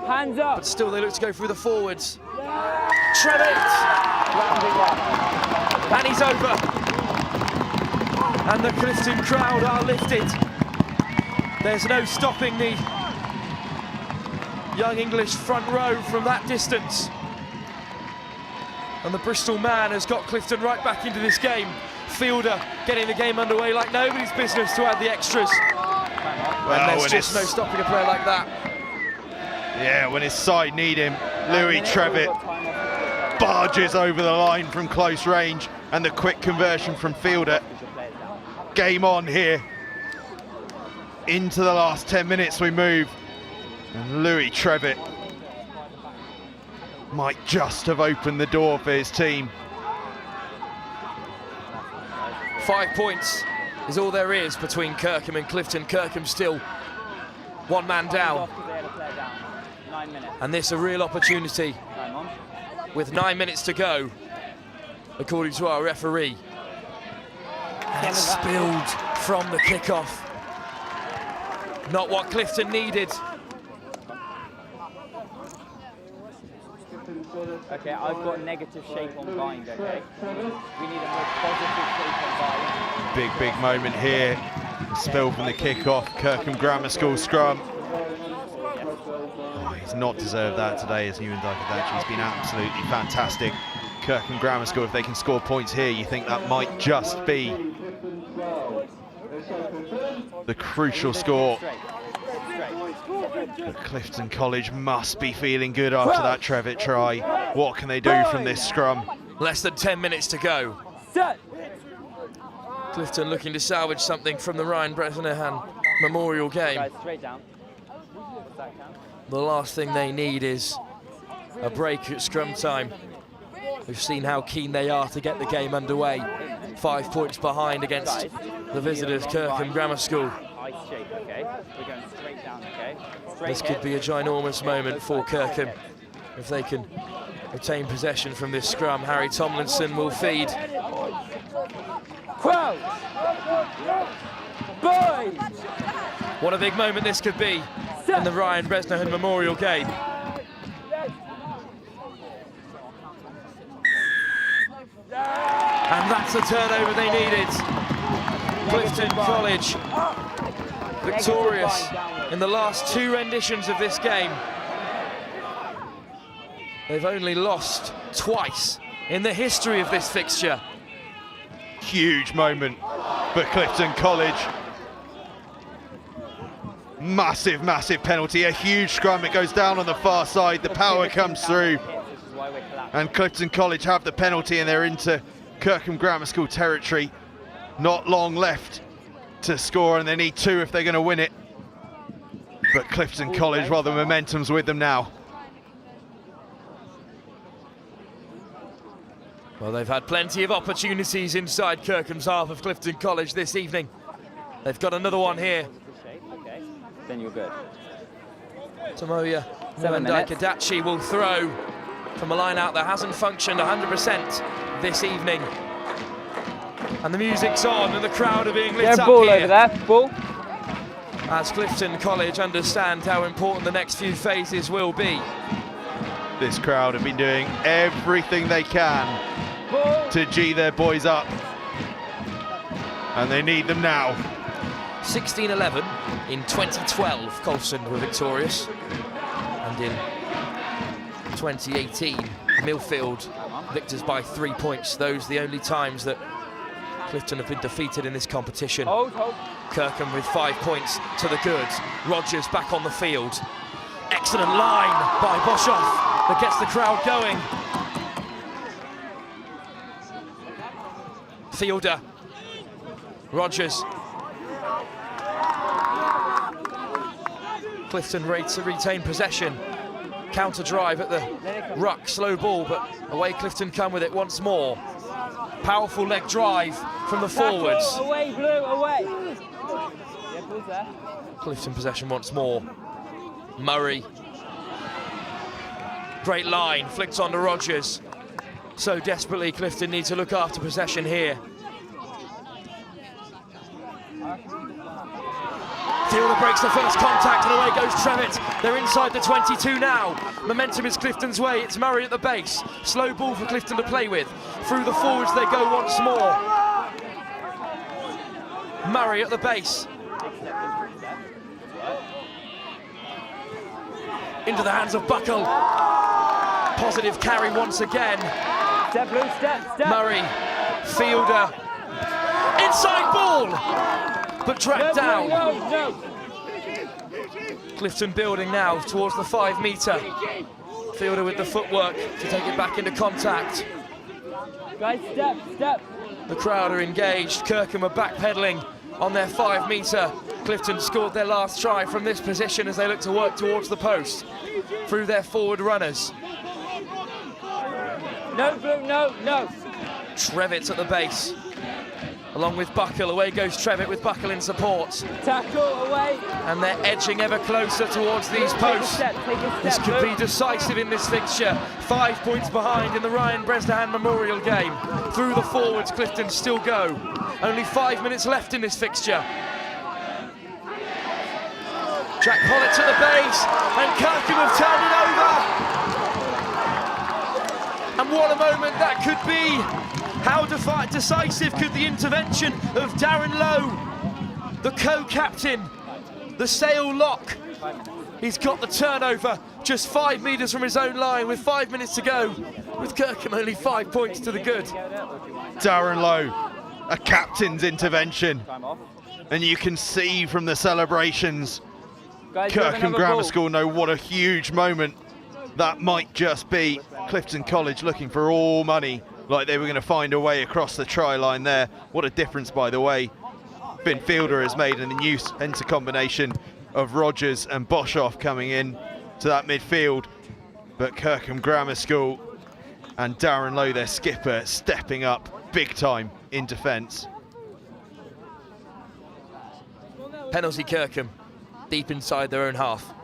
Hands up. but still they look to go through the forwards. Trevitt! And he's over. And the Clifton crowd are lifted. There's no stopping the young English front row from that distance. And the Bristol man has got Clifton right back into this game. Fielder getting the game underway like nobody's business to add the extras. And there's just no stopping a player like that. Yeah, when his side need him, Louis Trevitt barges over the line from close range, and the quick conversion from Fielder. Game on here. Into the last 10 minutes we move, and Louis Trevitt might just have opened the door for his team. 5 points is all there is between Kirkham and Clifton. Kirkham still one man down. And this a real opportunity with 9 minutes to go, according to our referee. And it's spilled from the kickoff. Not what Clifton needed. Okay, I've got negative shape on bind, okay? We need a more positive shape on bind. Big moment here. Spill from the kickoff. Kirkham Grammar School scrum. Oh, he's not deserved that today, as Ewan Dykadachi. He's been absolutely fantastic. Kirkham Grammar School, if they can score points here, you think that might just be the crucial score. But Clifton College must be feeling good after that Trevitt try. What can they do from this scrum? Less than 10 minutes to go. Clifton looking to salvage something from the Ryan Bresnahan Memorial game. The last thing they need is a break at scrum time. We've seen how keen they are to get the game underway. 5 points behind against the visitors, Kirkham Grammar School. This could be a ginormous moment for Kirkham if they can retain possession from this scrum. Harry Tomlinson will feed. What a big moment this could be in the Ryan Bresnahan Memorial game. And that's the turnover they needed. Clifton College victorious in the last 2 renditions of this game. They've only lost twice in the history of this fixture. Huge moment for Clifton College. Massive penalty, a huge scrum. It goes down on the far side, the power comes through, and Clifton College have the penalty, and they're into Kirkham Grammar School territory. Not long left to score, and they need 2 if they're going to win it. But Clifton College, well, the momentum's with them now. Well, they've had plenty of opportunities inside Kirkham's half of Clifton College this evening. They've got another one here. Then you're good. Tomoya Dykadachi will throw from a line out that hasn't functioned 100% this evening. And the music's on and the crowd are being lit up ball here. Over there, ball. As Clifton College understand how important the next few phases will be. This crowd have been doing everything they can to G their boys up, and they need them now. 16-11 in 2012, Colston were victorious, and in 2018, Millfield victors by 3 points. Those are the only times that Clifton have been defeated in this competition. Kirkham with 5 points to the good. Rogers back on the field. Excellent line by Boshoff that gets the crowd going. Fielder. Rogers. Clifton rates to retain possession. Counter drive at the ruck, slow ball, but away Clifton come with it once more. Powerful leg drive from the forwards. Away, Blue, away. Yeah, ball's there. Clifton possession once more. Murray. Great line, flicked on to Rogers. So desperately Clifton need to look after possession here. Fielder breaks the first contact and away goes Trevitt. They're inside the 22 now. Momentum is Clifton's way. It's Murray at the base. Slow ball for Clifton to play with. Through the forwards they go once more. Murray at the base. Into the hands of Buckle. Positive carry once again. Step, Blue, step. Murray, fielder. Inside ball! But tracked down. No. Clifton building now towards the 5 metre. Fielder with the footwork to take it back into contact. Guys, step. The crowd are engaged. Kirkham are backpedaling on their 5 metre. Clifton scored their last try from this position as they look to work towards the post through their forward runners. No, Blue, no. Trevitz at the base. Along with Buckle, away goes Trevitt with Buckle in support. Tackle away. And they're edging ever closer towards these posts. Take a step, This could Blue. be decisive in this fixture. 5 points behind in the Ryan Bresnahan Memorial game. Through the forwards, Clifton still go. Only 5 minutes left in this fixture. Jack Pollitt to the base, and Kirkham have turned it over. And what a moment that could be. How decisive could the intervention of Darren Lowe, the co-captain, the sail lock. He's got the turnover just 5 metres from his own line with 5 minutes to go, with Kirkham only 5 points to the good. Darren Lowe, a captain's intervention. And you can see from the celebrations, Guys, you have Kirkham another Grammar ball. School know what a huge moment that might just be. Clifton College looking for all money, like they were going to find a way across the try line there. What a difference, by the way. Finn Fielder has made a new centre combination of Rogers and Boshoff coming in to that midfield. But Kirkham Grammar School and Darren Lowe, their skipper, stepping up big time in defence. Penalty Kirkham, deep inside their own half.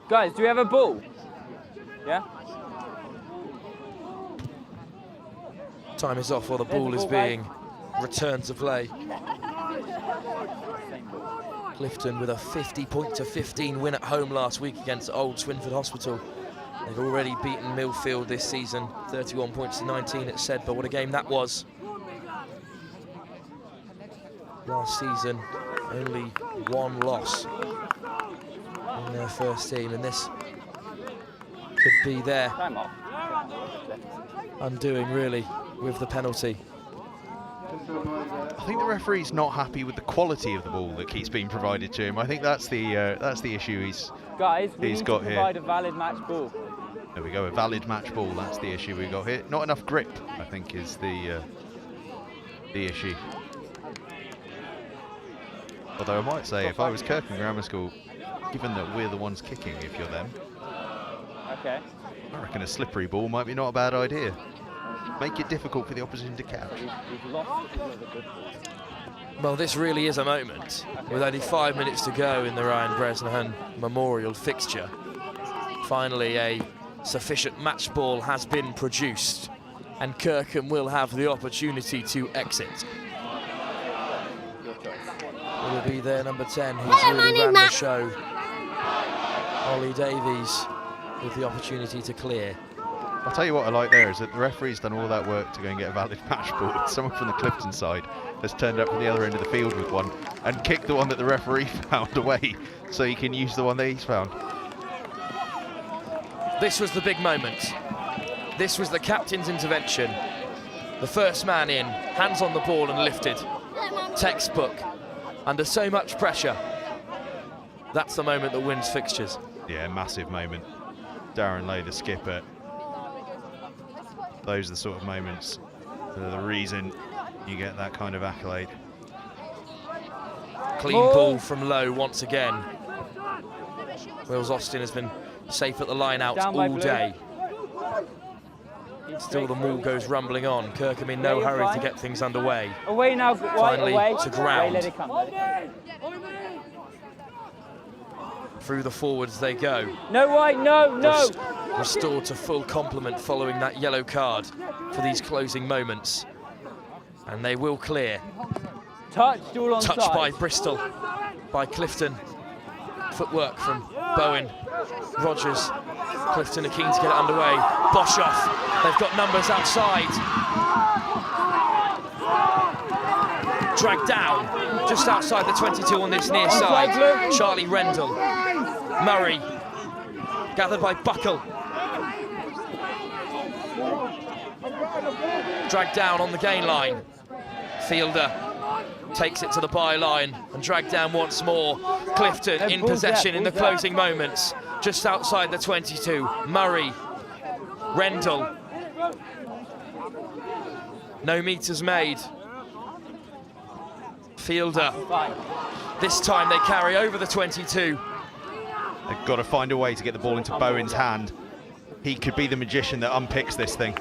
Guys, do we have a ball? Yeah? Time is off while the ball is being returned to play. Clifton with a 50-15 win at home last week against Old Swinford Hospital. They've already beaten Millfield this season, 31 points to 19 at said, but what a game that was. Last season, only 1 loss in their first team, and this could be their undoing, really, with the penalty. I think the referee's not happy with the quality of the ball that keeps being provided to him. I think that's the issue he's got here. Provide a valid match ball. There we go, a valid match ball. That's the issue we got here. Not enough grip, I think, is the issue. Although I might say, if I was Kirkham Grammar School, given that we're the ones kicking, if you're them, Okay. I reckon a slippery ball might be not a bad idea. Make it difficult for the opposition to catch. We've lost because of a good ball. Well, this really is a moment, with only 5 minutes to go in the Ryan Bresnahan Memorial fixture. Finally, a sufficient match ball has been produced, and Kirkham will have the opportunity to exit. It will be their number 10, who's really ran the show, Ollie Davies, with the opportunity to clear. I'll tell you what I like there is that the referee's done all that work to go and get a valid match ball. Someone from the Clifton side has turned up from the other end of the field with one and kicked the one that the referee found away so he can use the one that he's found. This was the big moment. This was the captain's intervention. The first man in, hands on the ball and lifted. Textbook. Under so much pressure. That's the moment that wins fixtures. Yeah, massive moment. Darren Lowe, the skipper. Those are the sort of moments that are the reason you get that kind of accolade. Clean ball from Lowe once again. Wills Austin has been safe at the line out all day. Still the maul goes rumbling on. Kirkham in no hurry to get things underway. Away now, Finally away. to ground. Let it come, let it come. Through the forwards they go. No white, no. Restored to full complement following that yellow card for these closing moments. And they will clear. Touched all on Touched side. by Bristol, by Clifton. Footwork from Bowen. Rogers. Clifton are keen to get it underway. Boshoff. They've got numbers outside. Dragged down, just outside the 22 on this near side. Charlie Rendell. Murray, gathered by Buckle. Dragged down on the gain line. Fielder takes it to the byline and dragged down once more. Clifton in possession in the closing moments, just outside the 22. Murray, Rendell. No meters made. Fielder. This time they carry over the 22. They've got to find a way to get the ball into Bowen's hand. He could be the magician that unpicks this thing.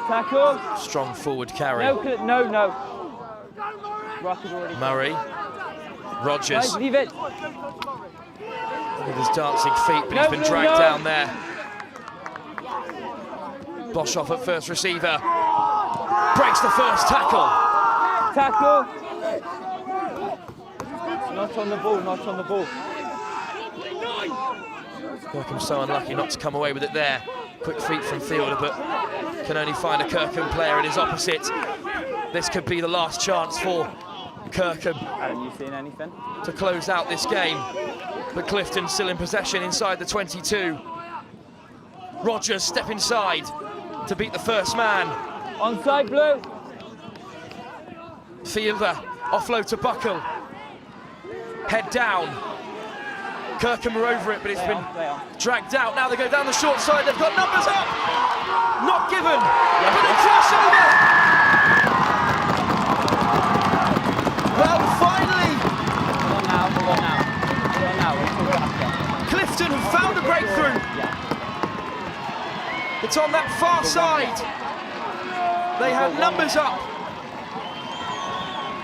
Tackle. Strong forward carry. No. Murray. Rogers. Guys, leave it. With his dancing feet, but he's been dragged down there. Bosch off at first receiver. Breaks the first tackle. Tackle. Not on the ball. Kirkham so unlucky not to come away with it there. Quick feet from Fielder, but can only find a Kirkham player at his opposite. This could be the last chance for Kirkham. Haven't you seen anything? To close out this game. But Clifton still in possession inside the 22. Rogers step inside to beat the first man. Onside, Blue. Fielder, offload to Buckle. Head down. Kirkham are over it, but it's been dragged out. Now they go down the short side. They've got numbers up. Not given. But a crossover. Well, finally. Come on now. Clifton have found a breakthrough. It's on that far side. They had numbers up.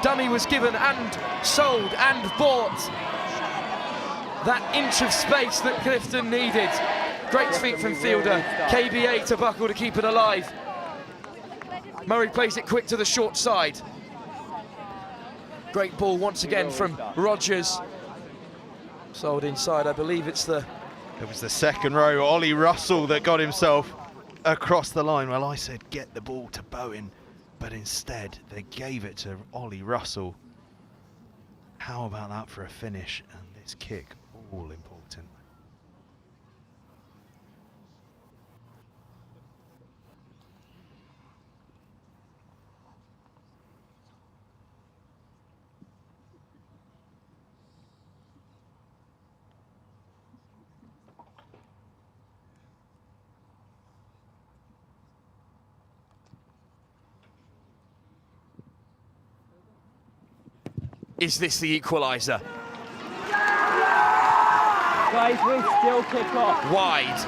Dummy was given and sold and bought. That inch of space that Clifton needed. Great feet from Fielder. KBA to Buckle to keep it alive. Murray plays it quick to the short side. Great ball once again from Rogers. Sold inside, I believe it was the second row, Ollie Russell, that got himself across the line. Well, I said get the ball to Bowen, but instead they gave it to Ollie Russell. How about that for a finish? And this kick, all important. Is this the equaliser? Guys, we still kick off. Wide.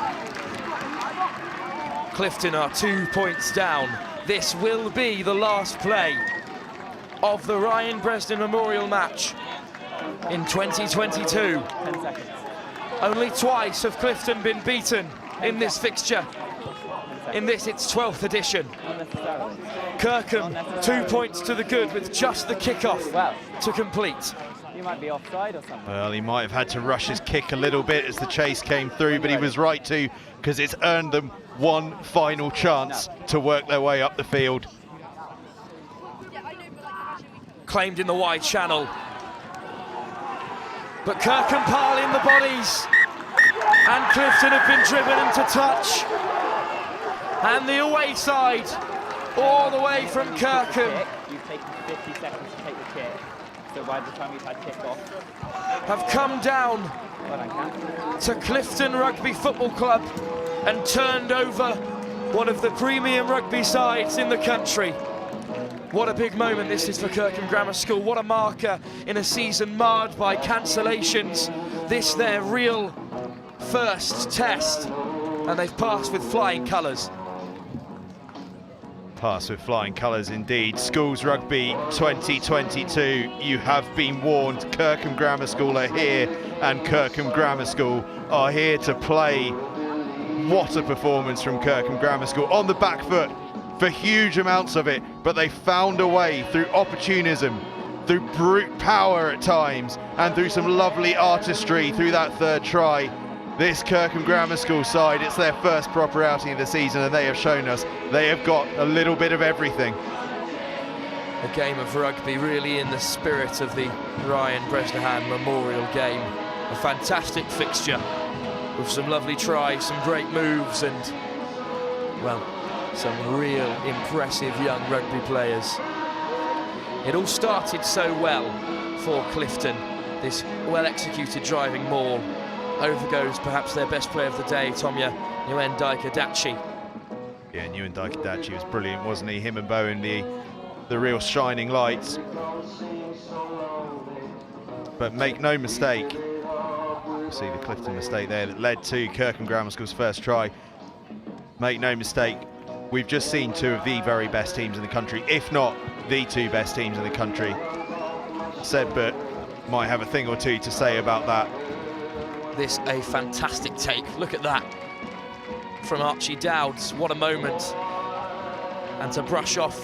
Clifton are 2 points down. This will be the last play of the Ryan Bresnahan Memorial match in 2022. 10 seconds. Only twice have Clifton been beaten in this fixture. In this, its 12th edition. Kirkham, 2 points to the good with just the kickoff to complete. You might be offside or something. Well, he might have had to rush his kick a little bit as the chase came through, but he was right to, because it's earned them one final chance to work their way up the field. Claimed in the wide channel. But Kirkham pile in the bodies. And Clifton have been driven into touch. And the away side, all the way from Kirkham. You've taken 50 seconds to take the kick. So by the time you've had kick-off, have come down to Clifton Rugby Football Club and turned over one of the premium rugby sides in the country. What a big moment this is for Kirkham Grammar School. What a marker in a season marred by cancellations. This their real first test, and they've passed with flying colours. Pass with flying colours indeed. Schools Rugby 2022, you have been warned. Kirkham Grammar School are here, and Kirkham Grammar School are here to play. What a performance from Kirkham Grammar School. On the back foot for huge amounts of it, but they found a way through opportunism, through brute power at times, and through some lovely artistry through that third try. This Kirkham Grammar School side, it's their first proper outing of the season, and they have shown us they have got a little bit of everything. a game of rugby really in the spirit of the Ryan Bresnahan Memorial game. A fantastic fixture with some lovely tries, some great moves, and, well, some real impressive young rugby players. It all started so well for Clifton, this well-executed driving maul. Over goes perhaps their best player of the day, Tomya Nguyen-Adachi. Yeah, Nguyen-Adachi was brilliant, wasn't he? Him and Bowen, the real shining lights. But make no mistake, see the Clifton mistake there that led to Kirkham Grammar School's first try. Make no mistake, we've just seen two of the very best teams in the country, if not the two best teams in the country. Sedbert might have a thing or two to say about that. This a fantastic take. Look at that from Archie Dowds. What a moment. And to brush off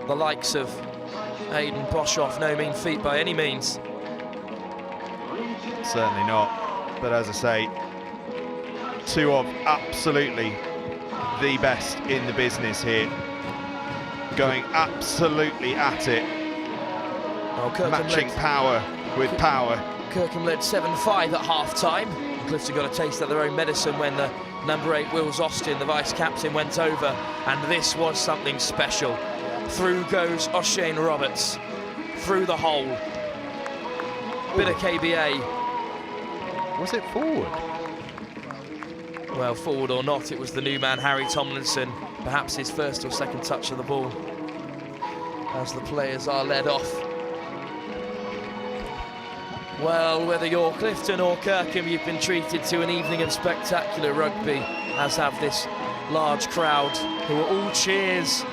the likes of Aidan Boshoff, no mean feat by any means. Certainly not. But as I say, two of absolutely the best in the business here, going absolutely at it, matching power with power. Kirkham led 7-5 at half-time. Clifton got a taste of their own medicine when the number 8 Wills Austin, the vice-captain, went over, and this was something special. Through goes O'Shane Roberts, through the hole. Bit of KBA. Was it forward? Well, forward or not, it was the new man, Harry Tomlinson, perhaps his first or second touch of the ball, as the players are led off. Well, whether you're Clifton or Kirkham, you've been treated to an evening of spectacular rugby, as have this large crowd, who are all cheers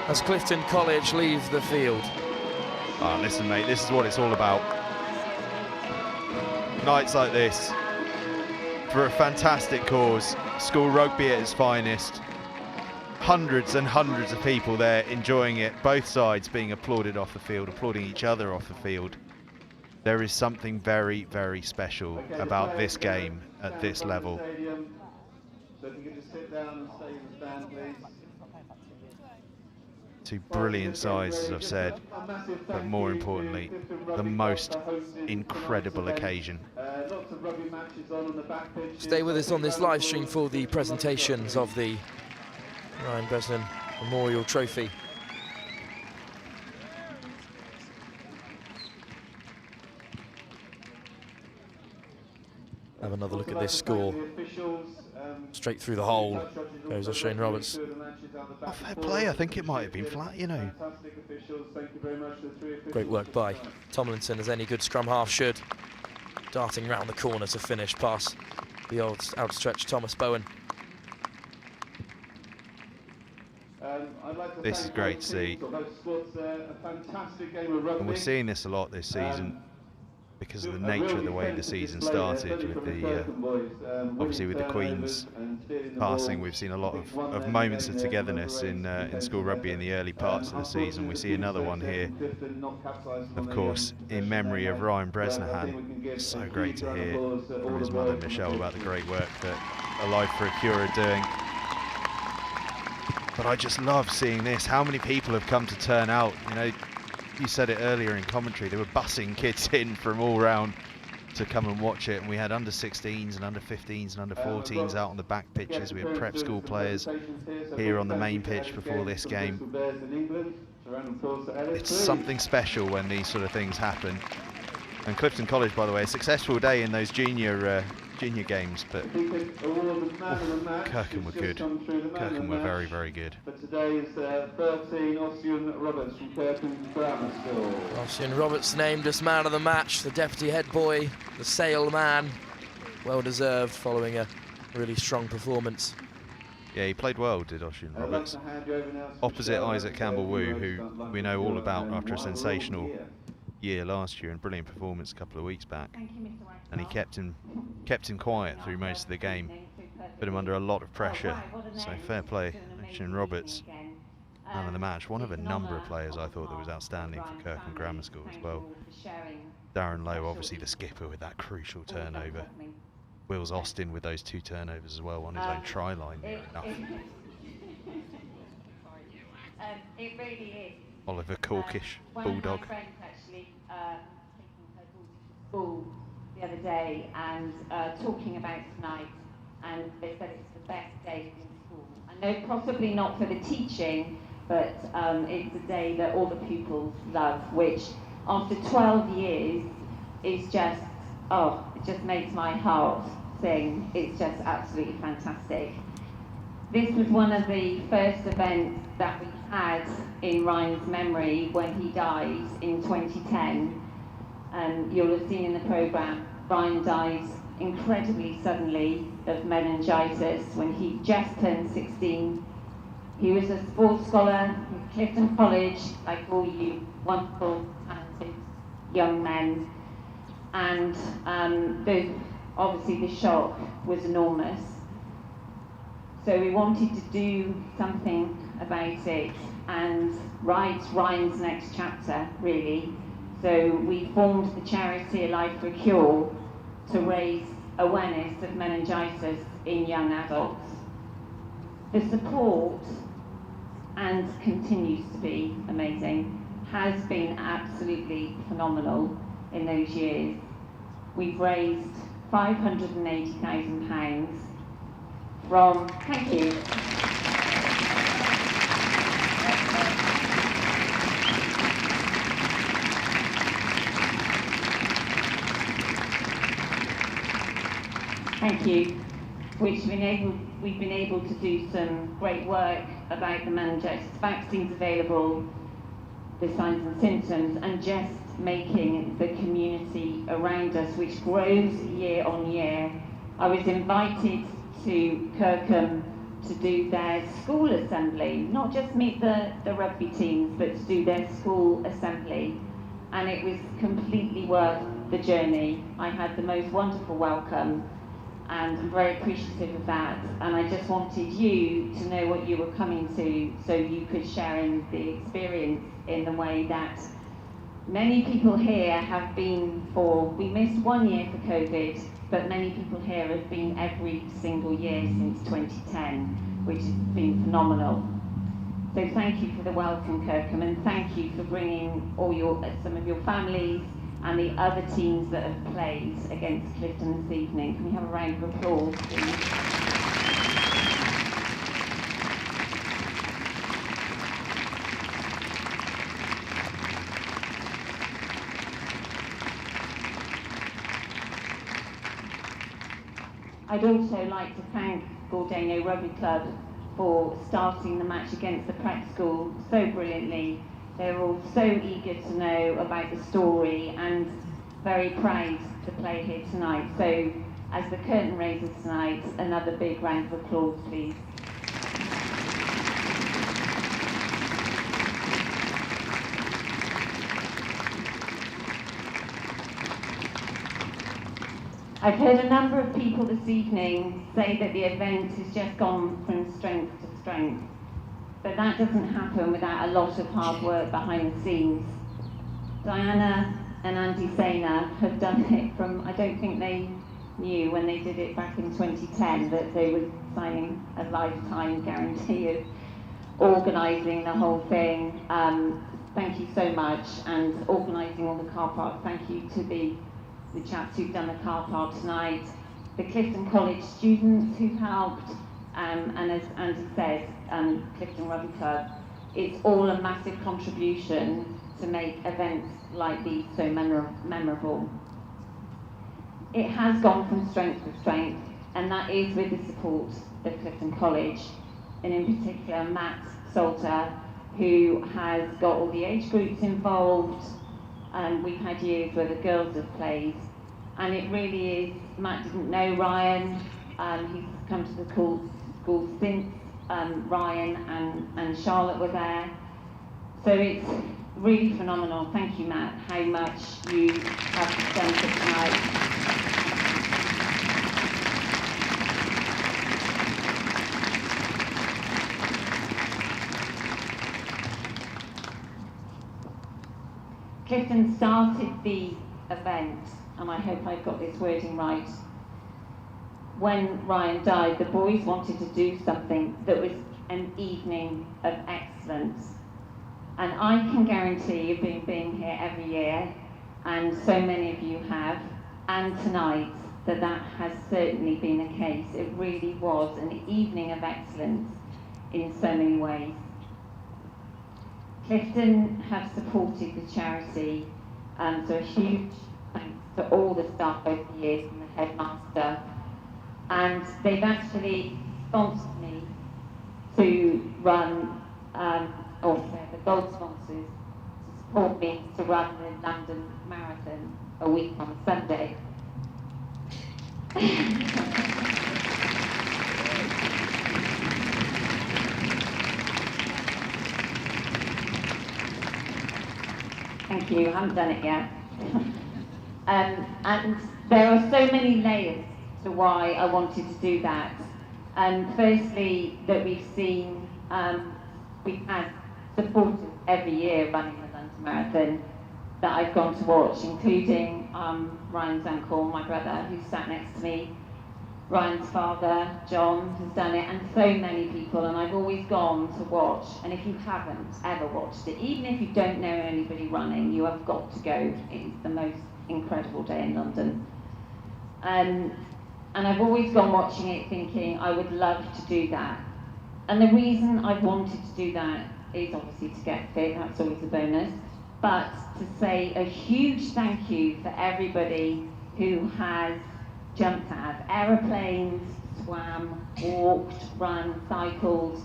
as Clifton College leave the field. Oh, listen, mate, this is what it's all about. Nights like this, for a fantastic cause, school rugby at its finest. Hundreds and hundreds of people there enjoying it, both sides being applauded off the field, applauding each other off the field. There is something very, very special about this game at this level. So if you could just sit down and stay in the stand, please. Two brilliant sides, as I've said, but more importantly, the most incredible occasion. Stay with us on this live stream for the presentations of the Ryan Bresnahan Memorial Trophy. Have another look at this score. Straight through the hole goes O'Shane Roberts. Oh, fair play, I think it might have been flat, you know. Great work by Tomlinson, as any good scrum half should. Darting round the corner to finish past the old outstretched Thomas Bowen. This is great to see. And we're seeing this a lot this season because of the nature of the way the season started, with the obviously with the Queen's passing. We've seen a lot of moments of togetherness in school rugby in the early parts of the season. We see another one here, of course, in memory of Ryan Bresnahan. So great to hear from his mother Michelle about the great work that Alive for a Cure are doing. But I just love seeing this. How many people have come to turn out? You know, you said it earlier in commentary, they were bussing kids in from all round to come and watch it, and we had under 16s and under 15s and under 14s out on the back pitches. We had prep school players here on the main pitch before this game. It's something special when these sort of things happen. And Clifton College, by the way, a successful day in those junior games, but Kirkham were good. Kirkham were very, very good. But today is 13 Ossian Roberts from Kirkham Grammar School. Ossian Roberts named as man of the match, the deputy head boy, the sail man. Well deserved following a really strong performance. Yeah, he played well, did Ossian Roberts. Opposite Isaac Campbell-Wu, who we know all about after a sensational year last year and brilliant performance a couple of weeks back. And he kept him quiet through most of the game, put him under a lot of pressure. So fair play, Ossian Roberts, man of the match. One of a number of players I thought that was outstanding for Kirkham Grammar School as well. Darren Lowe, obviously the skipper, with that crucial turnover. Wills Austin with those 2 turnovers as well on his own try line, near enough. It really is Oliver Corkish One bulldog. of my friends actually taking her daughter to school the other day and talking about tonight, and they said it's the best day in school. I know possibly not for the teaching, but it's a day that all the pupils love, which after 12 years is just, oh, it just makes my heart sing. It's just absolutely fantastic. This was one of the first events that we had in Ryan's memory when he died in 2010. And you'll have seen in the programme, Ryan died incredibly suddenly of meningitis when he just turned 16. He was a sports scholar at Clifton College, like all you wonderful, talented young men. And obviously the shock was enormous. So we wanted to do something about it and write Ryan's next chapter, really. So we formed the charity Alive for a Cure to raise awareness of meningitis in young adults. The support, and continues to be amazing, has been absolutely phenomenal in those years. We've raised £580,000 from, thank you. Thank you. Which we've been able to do some great work about the meningitis vaccines available, the signs and symptoms, and just making the community around us, which grows year on year. I was invited to Kirkham to do their school assembly, not just meet the rugby teams, but to do their school assembly. And it was completely worth the journey. I had the most wonderful welcome, and I'm very appreciative of that. And I just wanted you to know what you were coming to, so you could share in the experience in the way that many people here have been for, we missed 1 year for COVID, but many people here have been every single year since 2010, which has been phenomenal. So thank you for the welcome, Kirkham, and thank you for bringing all some of your families and the other teams that have played against Clifton this evening. Can we have a round of applause, please? I'd also like to thank Gordeno Rugby Club for starting the match against the prep school so brilliantly. They were all so eager to know about the story and very proud to play here tonight. So, as the curtain raises tonight, another big round of applause, please. I've heard a number of people this evening say that the event has just gone from strength to strength, but that doesn't happen without a lot of hard work behind the scenes. Diana and Andy Sainer have done it from, I don't think they knew when they did it back in 2010 that they were signing a lifetime guarantee of organising the whole thing. Thank you so much, and organising all the car parks. Thank you to the chaps who've done the car park tonight, the Clifton College students who've helped, and as Andy said, Clifton Rugby Club. It's all a massive contribution to make events like these so memorable. It has gone from strength to strength, and that is with the support of Clifton College, and in particular Matt Salter, who has got all the age groups involved. We've had years where the girls have played, and it really is. Matt didn't know Ryan. He's come to the school since Ryan and Charlotte were there. So it's really phenomenal. Thank you, Matt, how much you have done for tonight. Clifton started the event, and I hope I've got this wording right. When Ryan died, the boys wanted to do something that was an evening of excellence. And I can guarantee you've been being here every year, and so many of you have, and tonight, that has certainly been the case. It really was an evening of excellence in so many ways. Clifton have supported the charity, so a huge thanks to all the staff over the years and the headmaster. And they've actually sponsored me to run, or the gold sponsors, to support me to run the London Marathon a week on Sunday. Thank you, I haven't done it yet. And there are so many layers to why I wanted to do that. Firstly, that we've seen, we've had supporters every year running the London Marathon that I've gone to watch, including Ryan's uncle, my brother, who sat next to me, Ryan's father, John, has done it, and so many people, and I've always gone to watch. And if you haven't ever watched it, even if you don't know anybody running, you have got to go. It's the most incredible day in London. And I've always gone watching it thinking I would love to do that. And the reason I wanted to do that is obviously to get fit, that's always a bonus, but to say a huge thank you for everybody who has jumped out of aeroplanes, swam, walked, run, cycled.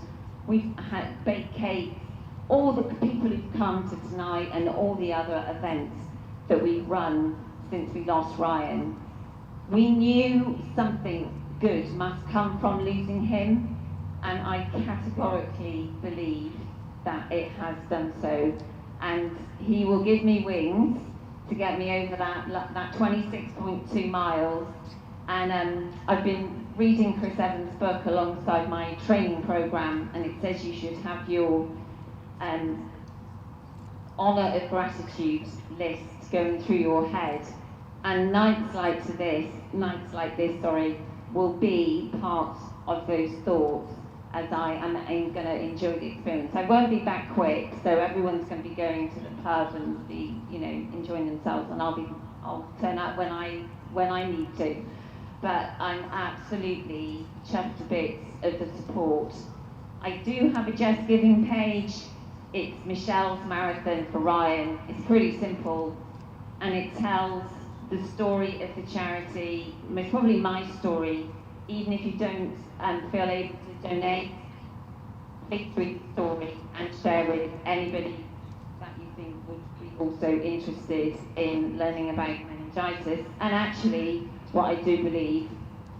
We've had baked cakes, all the people who've come to tonight and all the other events that we've run since we lost Ryan. We knew something good must come from losing him, and I categorically believe that it has done so. And he will give me wings to get me over that 26.2 miles. And I've been reading Chris Evans' book alongside my training program, and it says you should have your honour of gratitude list going through your head. And nights like this, will be part of those thoughts as I am going to enjoy the experience. I won't be back quick, so everyone's going to be going to the pub and be, enjoying themselves, and I'll turn up when I need to. But I'm absolutely chuffed to bits of the support. I do have a Just Giving page. It's Michelle's Marathon for Ryan. It's pretty simple, and it tells the story of the charity. It's probably my story, even if you don't feel able to donate. Click through the story and share with anybody that you think would be also interested in learning about meningitis. And actually, what I do believe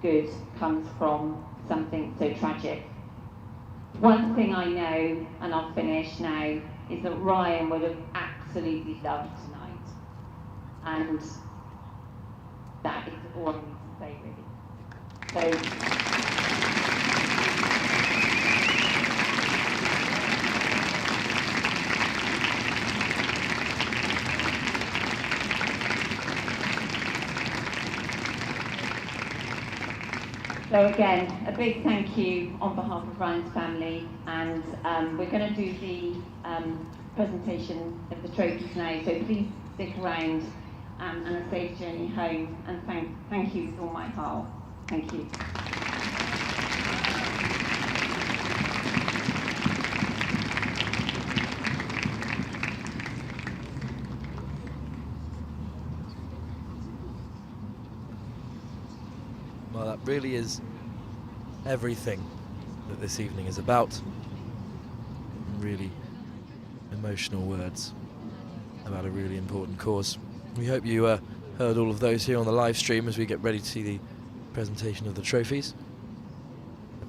good comes from something so tragic. One thing I know, and I'll finish now, is that Ryan would have absolutely loved tonight. And that is all I need to say, really. So again, a big thank you on behalf of Ryan's family, and we're going to do the presentation of the trophies now, so please stick around, and a safe journey home, and thank you with all my heart. Thank you. Well, that really is everything that this evening is about. Really emotional words about a really important cause. We hope you heard all of those here on the live stream as we get ready to see the presentation of the trophies.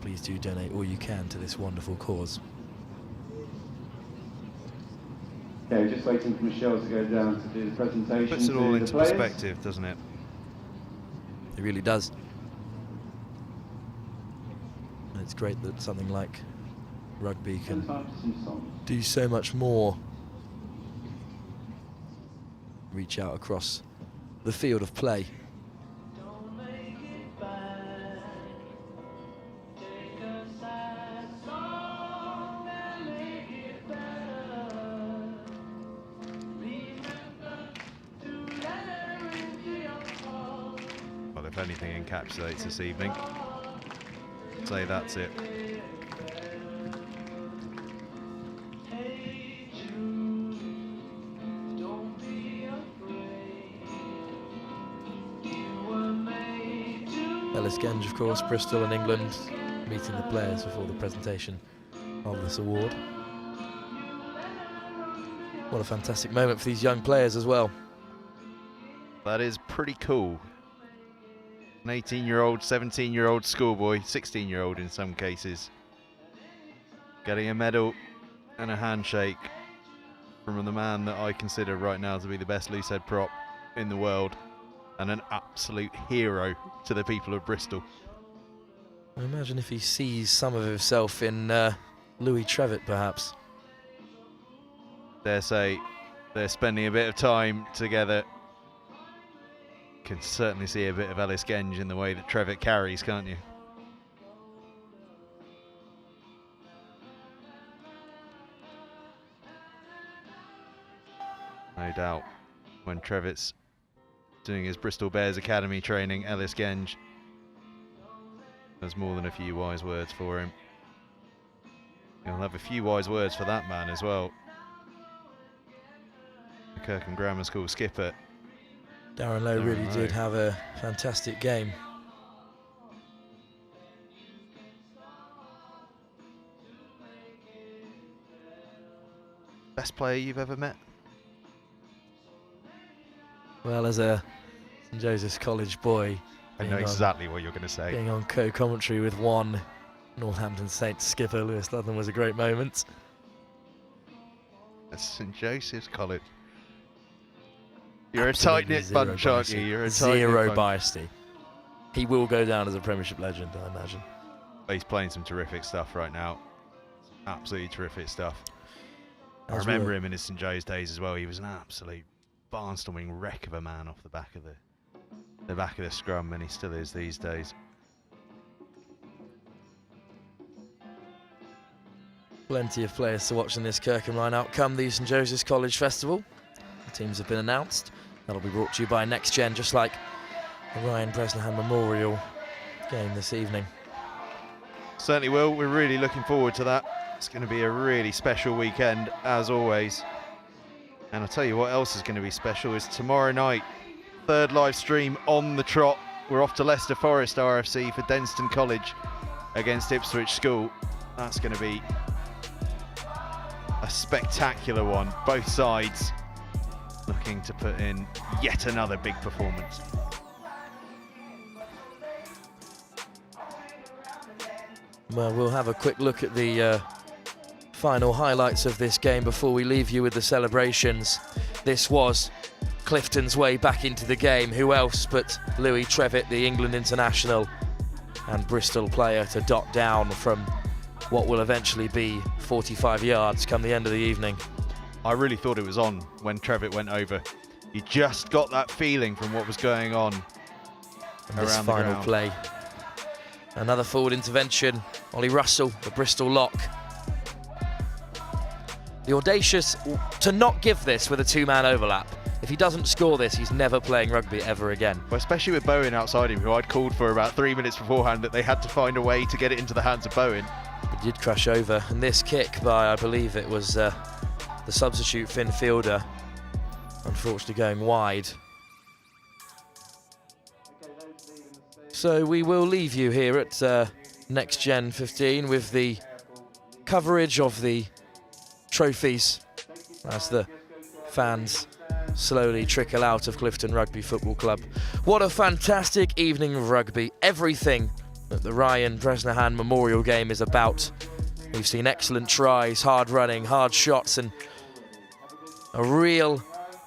Please do donate all you can to this wonderful cause. Okay, we're just waiting for Michelle to go down to do the presentation. Puts it all into perspective, doesn't it? It really does. And it's great that something like rugby can do so much more. Reach out across the field of play. if anything encapsulates this evening. I'd say that's it. Ellis Genge, of course, Bristol and England meeting the players before the presentation of this award. What a fantastic moment for these young players as well. That is pretty cool. An 18-year-old, 17-year-old schoolboy, 16-year-old in some cases, getting a medal and a handshake from the man that I consider right now to be the best loosehead prop in the world, and an absolute hero to the people of Bristol. I imagine if he sees some of himself in Louis Trevitt, perhaps. Dare say they're spending a bit of time together. Can certainly see a bit of Ellis Genge in the way that Trevitt carries, can't you? No doubt, when Trevitt's doing his Bristol Bears Academy training, Ellis Genge has more than a few wise words for him. He'll have a few wise words for that man as well. The Kirkham Grammar School skipper. Darren Lowe really did have a fantastic game. Best player you've ever met? Well, as a St Joseph's College boy, I know exactly what you're going to say. Being on co-commentary with one Northampton Saints skipper, Lewis Ludlam, was a great moment. At St Joseph's College. You're absolutely a tight-knit bunch, aren't you? You're a zero bias. He will go down as a Premiership legend, I imagine. He's playing some terrific stuff right now. Absolutely terrific stuff. I As remember him in his St Joe's days as well. He was an absolute barnstorming wreck of a man off the back of the scrum, and he still is these days. Plenty of players to watch in this Kirkham line-out come the St Joseph's College Festival. The teams have been announced. That'll be brought to you by Next Gen, just like the Ryan Bresnahan Memorial game this evening. Certainly will. We're really looking forward to that. It's going to be a really special weekend, as always. And I'll tell you what else is going to be special is tomorrow night, third live stream on the trot. We're off to Leicester Forest RFC for Denstone College against Ipswich School. That's going to be a spectacular one. Both sides looking to put in yet another big performance. Well, we'll have a quick look at the final highlights of this game before we leave you with the celebrations. This was Clifton's way back into the game. Who else but Louis Trevitt, the England international and Bristol player, to dot down from what will eventually be 45 yards come the end of the evening. I really thought it was on when Trevitt went over. You just got that feeling from what was going on and this final play. Another forward intervention. Ollie Russell, the Bristol lock. The audacious to not give this with a two-man overlap. If he doesn't score this, he's never playing rugby ever again. Well, especially with Bowen outside him, who I'd called for about 3 minutes beforehand that they had to find a way to get it into the hands of Bowen. He did crash over, and this kick by, I believe it was the substitute Finn Fielder, unfortunately going wide. So we will leave you here at Next Gen 15 with the coverage of the trophies as the fans slowly trickle out of Clifton Rugby Football Club. What a fantastic evening of rugby. Everything that the Ryan Bresnahan Memorial game is about. We've seen excellent tries, hard running, hard shots, and a real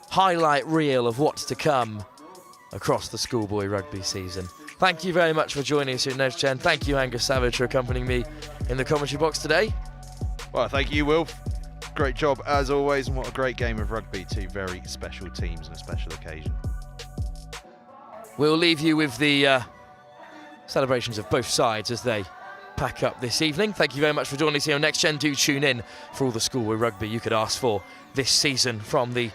highlight reel of what's to come across the schoolboy rugby season. Thank you very much for joining us here at Next Gen. Thank you, Angus Savage, for accompanying me in the commentary box today. Well, thank you, Will. Great job as always, and what a great game of rugby. Two very special teams and a special occasion. We'll leave you with the celebrations of both sides as they pack up this evening. Thank you very much for joining us here on Next Gen. Do tune in for all the schoolboy rugby you could ask for this season from the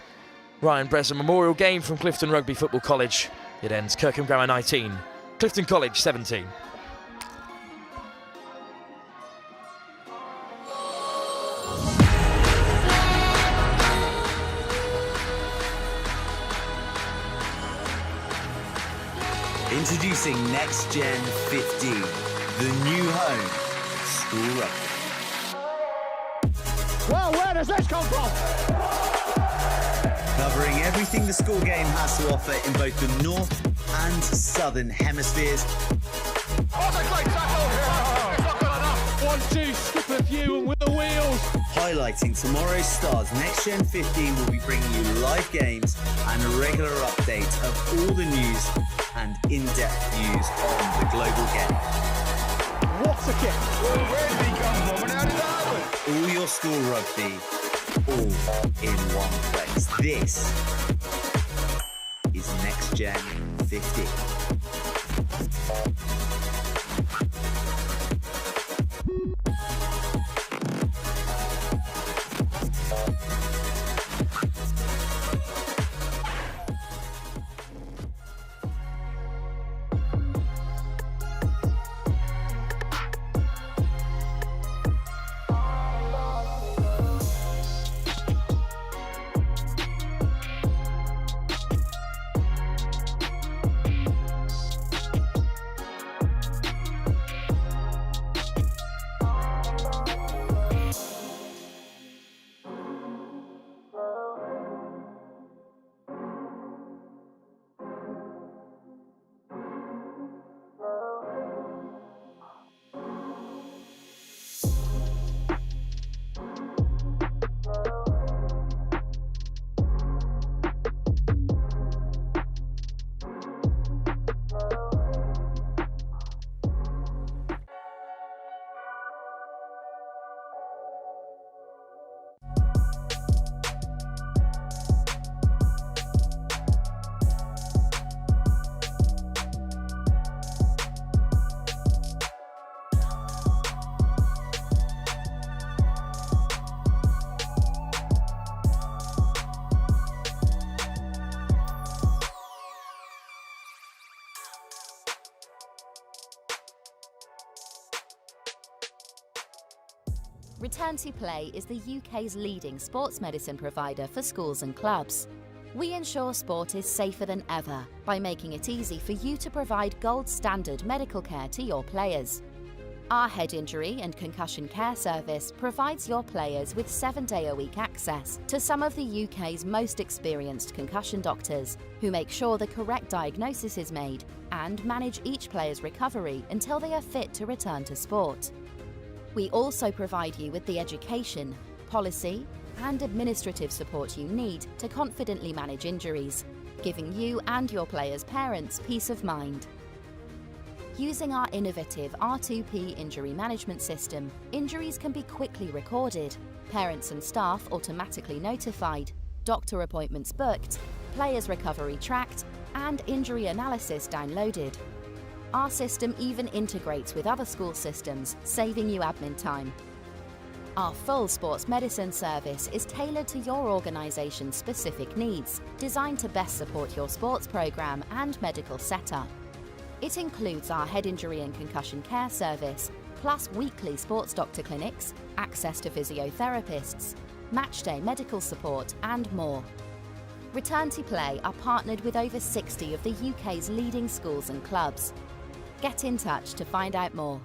Ryan Bresnahan Memorial game from Clifton Rugby Football College. It ends Kirkham Grammar 19, Clifton College 17. Introducing Next Gen 15, the new home of school rugby. Well, where does this come from? Covering everything the school game has to offer in both the north and southern hemispheres. Oh, that's a great tackle! It's not good enough. 1-2, skip a few and with the wheels. Highlighting tomorrow's stars, Next Gen 15 will be bringing you live games and a regular update of all the news and in-depth views on the global game. What's a kick? Well, where did he come from and how did that happen? All your school rugby, all in one place. This is Next Gen 15. Return to Play is the UK's leading sports medicine provider for schools and clubs. We ensure sport is safer than ever by making it easy for you to provide gold standard medical care to your players. Our head injury and concussion care service provides your players with 7-day-a-week access to some of the UK's most experienced concussion doctors, who make sure the correct diagnosis is made and manage each player's recovery until they are fit to return to sport. We also provide you with the education, policy, and administrative support you need to confidently manage injuries, giving you and your players' parents peace of mind. Using our innovative R2P injury management system, injuries can be quickly recorded, parents and staff automatically notified, doctor appointments booked, players' recovery tracked, and injury analysis downloaded. Our system even integrates with other school systems, saving you admin time. Our full sports medicine service is tailored to your organisation's specific needs, designed to best support your sports programme and medical setup. It includes our head injury and concussion care service, plus weekly sports doctor clinics, access to physiotherapists, matchday medical support, and more. Return to Play are partnered with over 60 of the UK's leading schools and clubs. Get in touch to find out more.